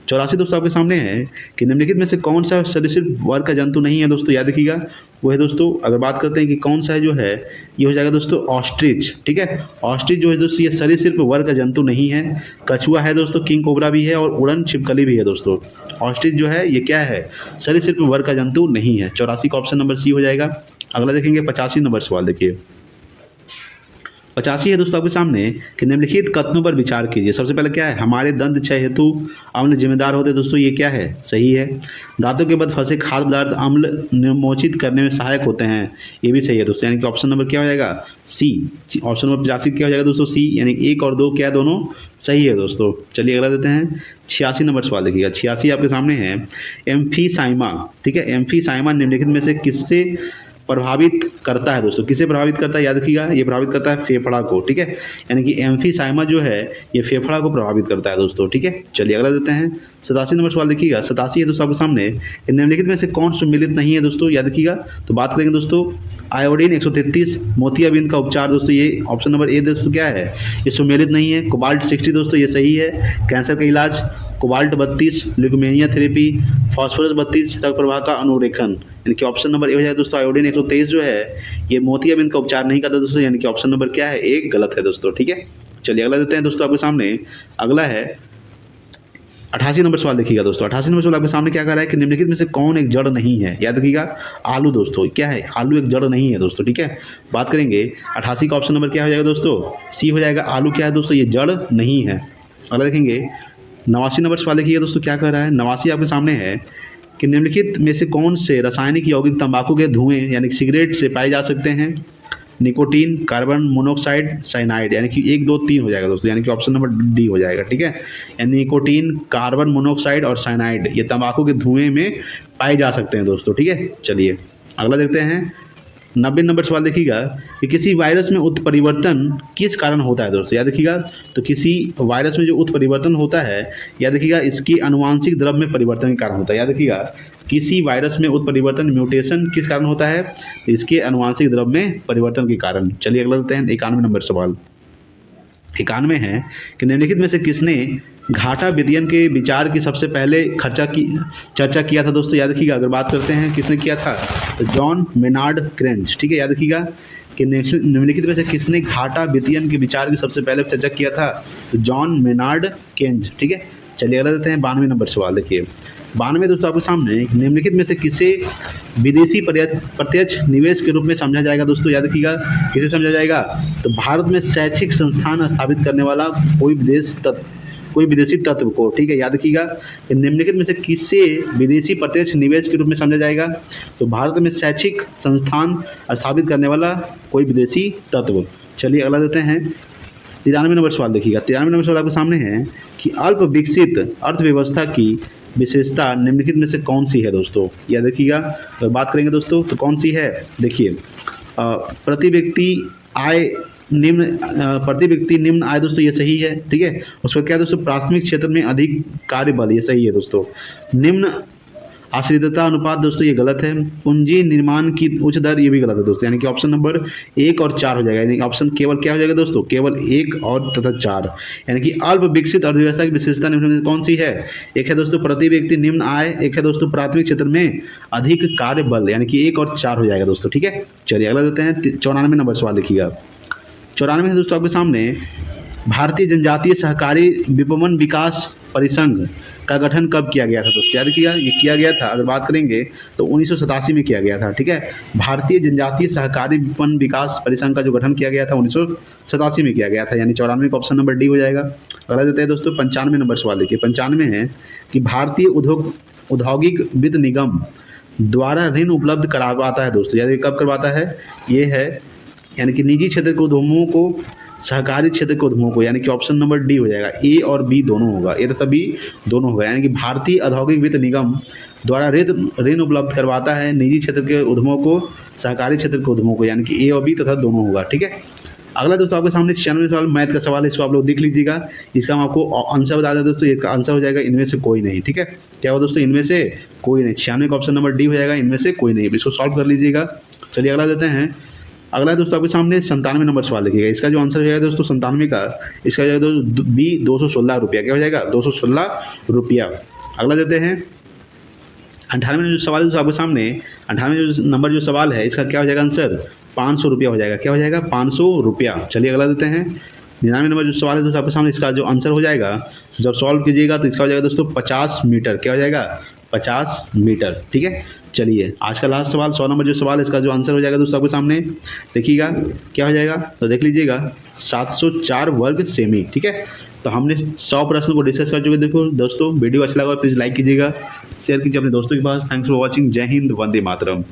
84 दोस्तों आपके सामने है कि निम्नलिखित में से कौन सा सरीसृप वर्ग का जंतु नहीं है दोस्तों, याद रखिएगा। वो है दोस्तों, अगर बात करते हैं कि कौन सा जो है, ये हो जाएगा दोस्तों ऑस्ट्रिच, ठीक है। ऑस्ट्रिच जो है दोस्तों ये सरीसृप वर्ग का जंतु नहीं है। कछुआ है दोस्तों, किंग कोबरा भी है और उड़न छिपकली भी है दोस्तों। ऑस्ट्रिच जो है ये क्या है, सरीसृप वर्ग का जंतु नहीं है। 84 का ऑप्शन नंबर सी हो जाएगा। अगला देखेंगे 85 नंबर सवाल देखिए। 85 है दोस्तों आपके सामने कि निम्नलिखित कथनों पर विचार कीजिए। सबसे पहले क्या है, हमारे दंत क्षय हेतु अम्ल जिम्मेदार होते हैं दोस्तों, ये क्या है, सही है। दांतों के बाद फंसे खाद्य पदार्थ अम्ल निर्मोचित करने में सहायक होते हैं, ये भी सही है दोस्तों, यानी कि ऑप्शन नंबर क्या हो जाएगा, सी। ऑप्शन नंबर 85 क्या हो जाएगा दोस्तों, सी, यानी 1 और 2 क्या दोनों सही है दोस्तों। चलिए अगला देते हैं 86 नंबर सवाल देखिएगा। 86 आपके सामने है एम्फीसाइमा, ठीक है। एम्फीसाइमा निम्नलिखित में से किससे प्रभावित करता है दोस्तों, किसे प्रभावित करता है, याद रखिएगा, ये प्रभावित करता है फेफड़ा को, ठीक है, यानी कि एम्फीसाइमा जो है ये फेफड़ा को प्रभावित करता है दोस्तों, ठीक है। चलिए अगला देते हैं 87 नंबर सवाल देखिएगा। 87 है दोस्तों आपके सामने, निम्नलिखित में से कौन सम्मिलित नहीं है दोस्तों, याद रखिएगा। तो बात करेंगे दोस्तों आयोडीन 133, मोतियाबिंद का उपचार दोस्तों, ये ऑप्शन नंबर ए दोस्तों क्या है, ये सम्मिलित नहीं है। कोबाल्ट 60 दोस्तों ये सही है, कैंसर का इलाज। Cobalt 32 leukaemia therapy. फॉस्फोरस 32 रक्त प्रवाह का अनुरेखन, यानी कि ऑप्शन नंबर ए हो जाएगा दोस्तों। आयोडीन 123 जो है ये मोतियाबिंद का उपचार नहीं करता दोस्तों, यानी कि ऑप्शन नंबर क्या है, एक गलत है दोस्तों, ठीक है। चलिए अगला देते हैं दोस्तों आपके सामने। अगला है 88 नंबर सवाल देखिएगा दोस्तों। 88 नंबर सवाल आपके सामने क्या कर रहा है कि निम्नलिखित में से कौन एक जड़ नहीं है, याद रखिएगा, आलू दोस्तों, क्या है, आलू एक जड़ नहीं है दोस्तों, ठीक है। बात करेंगे 88 का ऑप्शन नंबर क्या हो जाएगा दोस्तों, सी हो जाएगा। आलू क्या है दोस्तों, ये जड़ नहीं है। अगला देखेंगे 89 नंबर सवाल देखिएगा दोस्तों क्या कर रहा है। 89 आपके सामने है कि निम्नलिखित में से कौन से रासायनिक यौगिक तंबाकू के धुएं यानी कि सिगरेट से पाए जा सकते हैं, निकोटीन, कार्बन मोनोऑक्साइड, साइनाइड, यानी कि 1, 2, 3 हो जाएगा दोस्तों, यानी कि ऑप्शन नंबर डी हो जाएगा, ठीक है। यानी निकोटीन, कार्बन मोनोऑक्साइड और साइनाइड ये तंबाकू के धुएं में पाए जा सकते हैं दोस्तों, ठीक है। चलिए अगला देखते हैं 90 नंबर सवाल देखिएगा कि किसी वायरस में उत्परिवर्तन किस कारण होता है दोस्तों, याद रखिएगा। तो किसी वायरस में जो उत्परिवर्तन होता है, याद रखिएगा, इसके अनुवांशिक द्रव्य में परिवर्तन के कारण होता है, याद रखिएगा। किसी वायरस में उत्परिवर्तन म्यूटेशन किस कारण होता है, इसके अनुवांशिक द्रव्य में परिवर्तन के कारण। चलिए अगला लेते हैं 91 नंबर सवाल। 91 है कि निम्नलिखित में से किसने घाटा वितरण के विचार की सबसे पहले चर्चा किया था दोस्तों, याद रखिएगा। अगर बात करते हैं किसने किया था, तो जॉन मेनार्ड क्रेंच, ठीक है, याद रखिएगा कि निम्नलिखित में से किसने घाटा वितरण के विचार की सबसे पहले चर्चा किया था, तो जॉन मेनार्ड केंज, ठीक है। चलिए अगला देते हैं 92 नंबर सवाल देखिए। 92 दोस्तों आपके सामने निम्नलिखित में से किसे विदेशी प्रत्यक्ष निवेश के रूप में समझा जाएगा दोस्तों, याद रखिएगा, किसे समझा जाएगा, तो भारत में शैक्षिक संस्थान स्थापित करने वाला कोई विदेशी तत्व को, ठीक है, याद रखिएगा। निम्नलिखित में से किससे विदेशी प्रत्यक्ष निवेश के रूप में समझा जाएगा, तो भारत में शैक्षिक संस्थान स्थापित करने वाला कोई विदेशी तत्व। चलिए अगला देते हैं 93 नंबर सवाल देखिएगा। 93 नंबर सवाल आपके सामने है कि अल्प विकसित अर्थव्यवस्था की विशेषता निम्नलिखित में से कौन सी है दोस्तों? या देखिएगा, अगर बात करेंगे दोस्तों तो कौन सी है, देखिए प्रति व्यक्ति आय प्रति व्यक्ति निम्न आय दोस्तों, ये सही है, ठीक है। उसका क्या है दोस्तों, प्राथमिक क्षेत्र में अधिक कार्यबल, ये सही है दोस्तों। निम्न आश्रितता अनुपात दोस्तों, ये गलत है। पूंजी निर्माण की उच्च दर, ये भी गलत है दोस्तों, यानी कि ऑप्शन नंबर 1 और 4 हो जाएगा। यानी ऑप्शन केवल क्या हो जाएगा दोस्तों, केवल 1 और तथा 4, यानी कि अल्प विकसित अर्थव्यवस्था की विशेषता निम्न में कौन सी है? एक है दोस्तों प्रति व्यक्ति निम्न आय, एक है दोस्तों प्राथमिक क्षेत्र में अधिक कार्यबल, यानी कि 1 और 4 हो जाएगा दोस्तों, ठीक है। चलिए अगला देते हैं। 94 नंबर सवाल देखिएगा। 94 है दोस्तों आपके सामने, भारतीय जनजातीय सहकारी विपणन विकास परिसंघ का गठन कब किया गया था दोस्तों? याद किया, ये किया गया था, अगर बात करेंगे तो 1987 में किया गया था, ठीक है। भारतीय जनजातीय सहकारी विपणन विकास परिसंघ का जो गठन किया गया था 1987 में किया गया था, यानी 94 का ऑप्शन नंबर डी हो जाएगा। अगला देते हैं दोस्तों 95 नंबर सवाल देखिए। 95 है कि भारतीय औद्योगिक वित्त निगम द्वारा ऋण उपलब्ध करवाता है दोस्तों, यानी कब करवाता है? ये है यानी कि निजी क्षेत्र के उद्यमों को, सहकारी क्षेत्र के उद्यमों को, यानी कि ऑप्शन नंबर डी हो जाएगा। ए और बी दोनों होगा, ए तथा बी दोनों होगा, यानी कि भारतीय औद्योगिक वित्त निगम द्वारा ऋण उपलब्ध करवाता है निजी क्षेत्र के उद्यमों को, सहकारी क्षेत्र के उद्यमों को, यानी कि ए और बी तथा दोनों होगा, ठीक है। अगला दोस्तों आपके सामने 96 सवाल मैथ का सवाल है, इसको आप लोग देख लीजिएगा। इसका हम आपको आंसर बता दें दोस्तों, इसका आंसर हो जाएगा इनमें से कोई नहीं, ठीक है। क्या हो दोस्तों, इनमें से कोई नहीं। 96 का ऑप्शन नंबर डी हो जाएगा, इनमें से कोई नहीं। इसको सॉल्व कर लीजिएगा। चलिए अगला देते हैं। अगला दोस्तों आपके सामने 97 नंबर सवाल देखिएगा। इसका जो आंसर हो जाएगा दोस्तों 97 का, इसका हो जाएगा दोस्तों बी 216 रुपया। क्या हो जाएगा, 216 रुपया। अगला देते हैं 98 जो सवाल है दोस्तों आपके सामने, 98 नंबर जो सवाल है, इसका क्या हो जाएगा आंसर, 500 रुपया हो जाएगा। क्या हो जाएगा, 500 रुपया। चलिए अगला देते हैं 99 नंबर जो सवाल है दोस्तों आपके सामने, इसका जो आंसर हो जाएगा, जब सॉल्व कीजिएगा तो इसका हो जाएगा दोस्तों 50 मीटर। क्या हो जाएगा, 50 मीटर, ठीक है। चलिए आज का लास्ट सवाल 100 नंबर जो सवाल है, इसका जो आंसर हो जाएगा दोस्तों आपके सामने, देखिएगा क्या हो जाएगा, तो देख लीजिएगा 704 वर्ग सेमी, ठीक है। तो हमने 100 प्रश्न को डिस्कस कर चुके। देखो दोस्तों, वीडियो अच्छा लगा प्लीज़ लाइक कीजिएगा, शेयर कीजिए अपने दोस्तों के पास। Thanks for watching. जय हिंद, वंदे मातरम।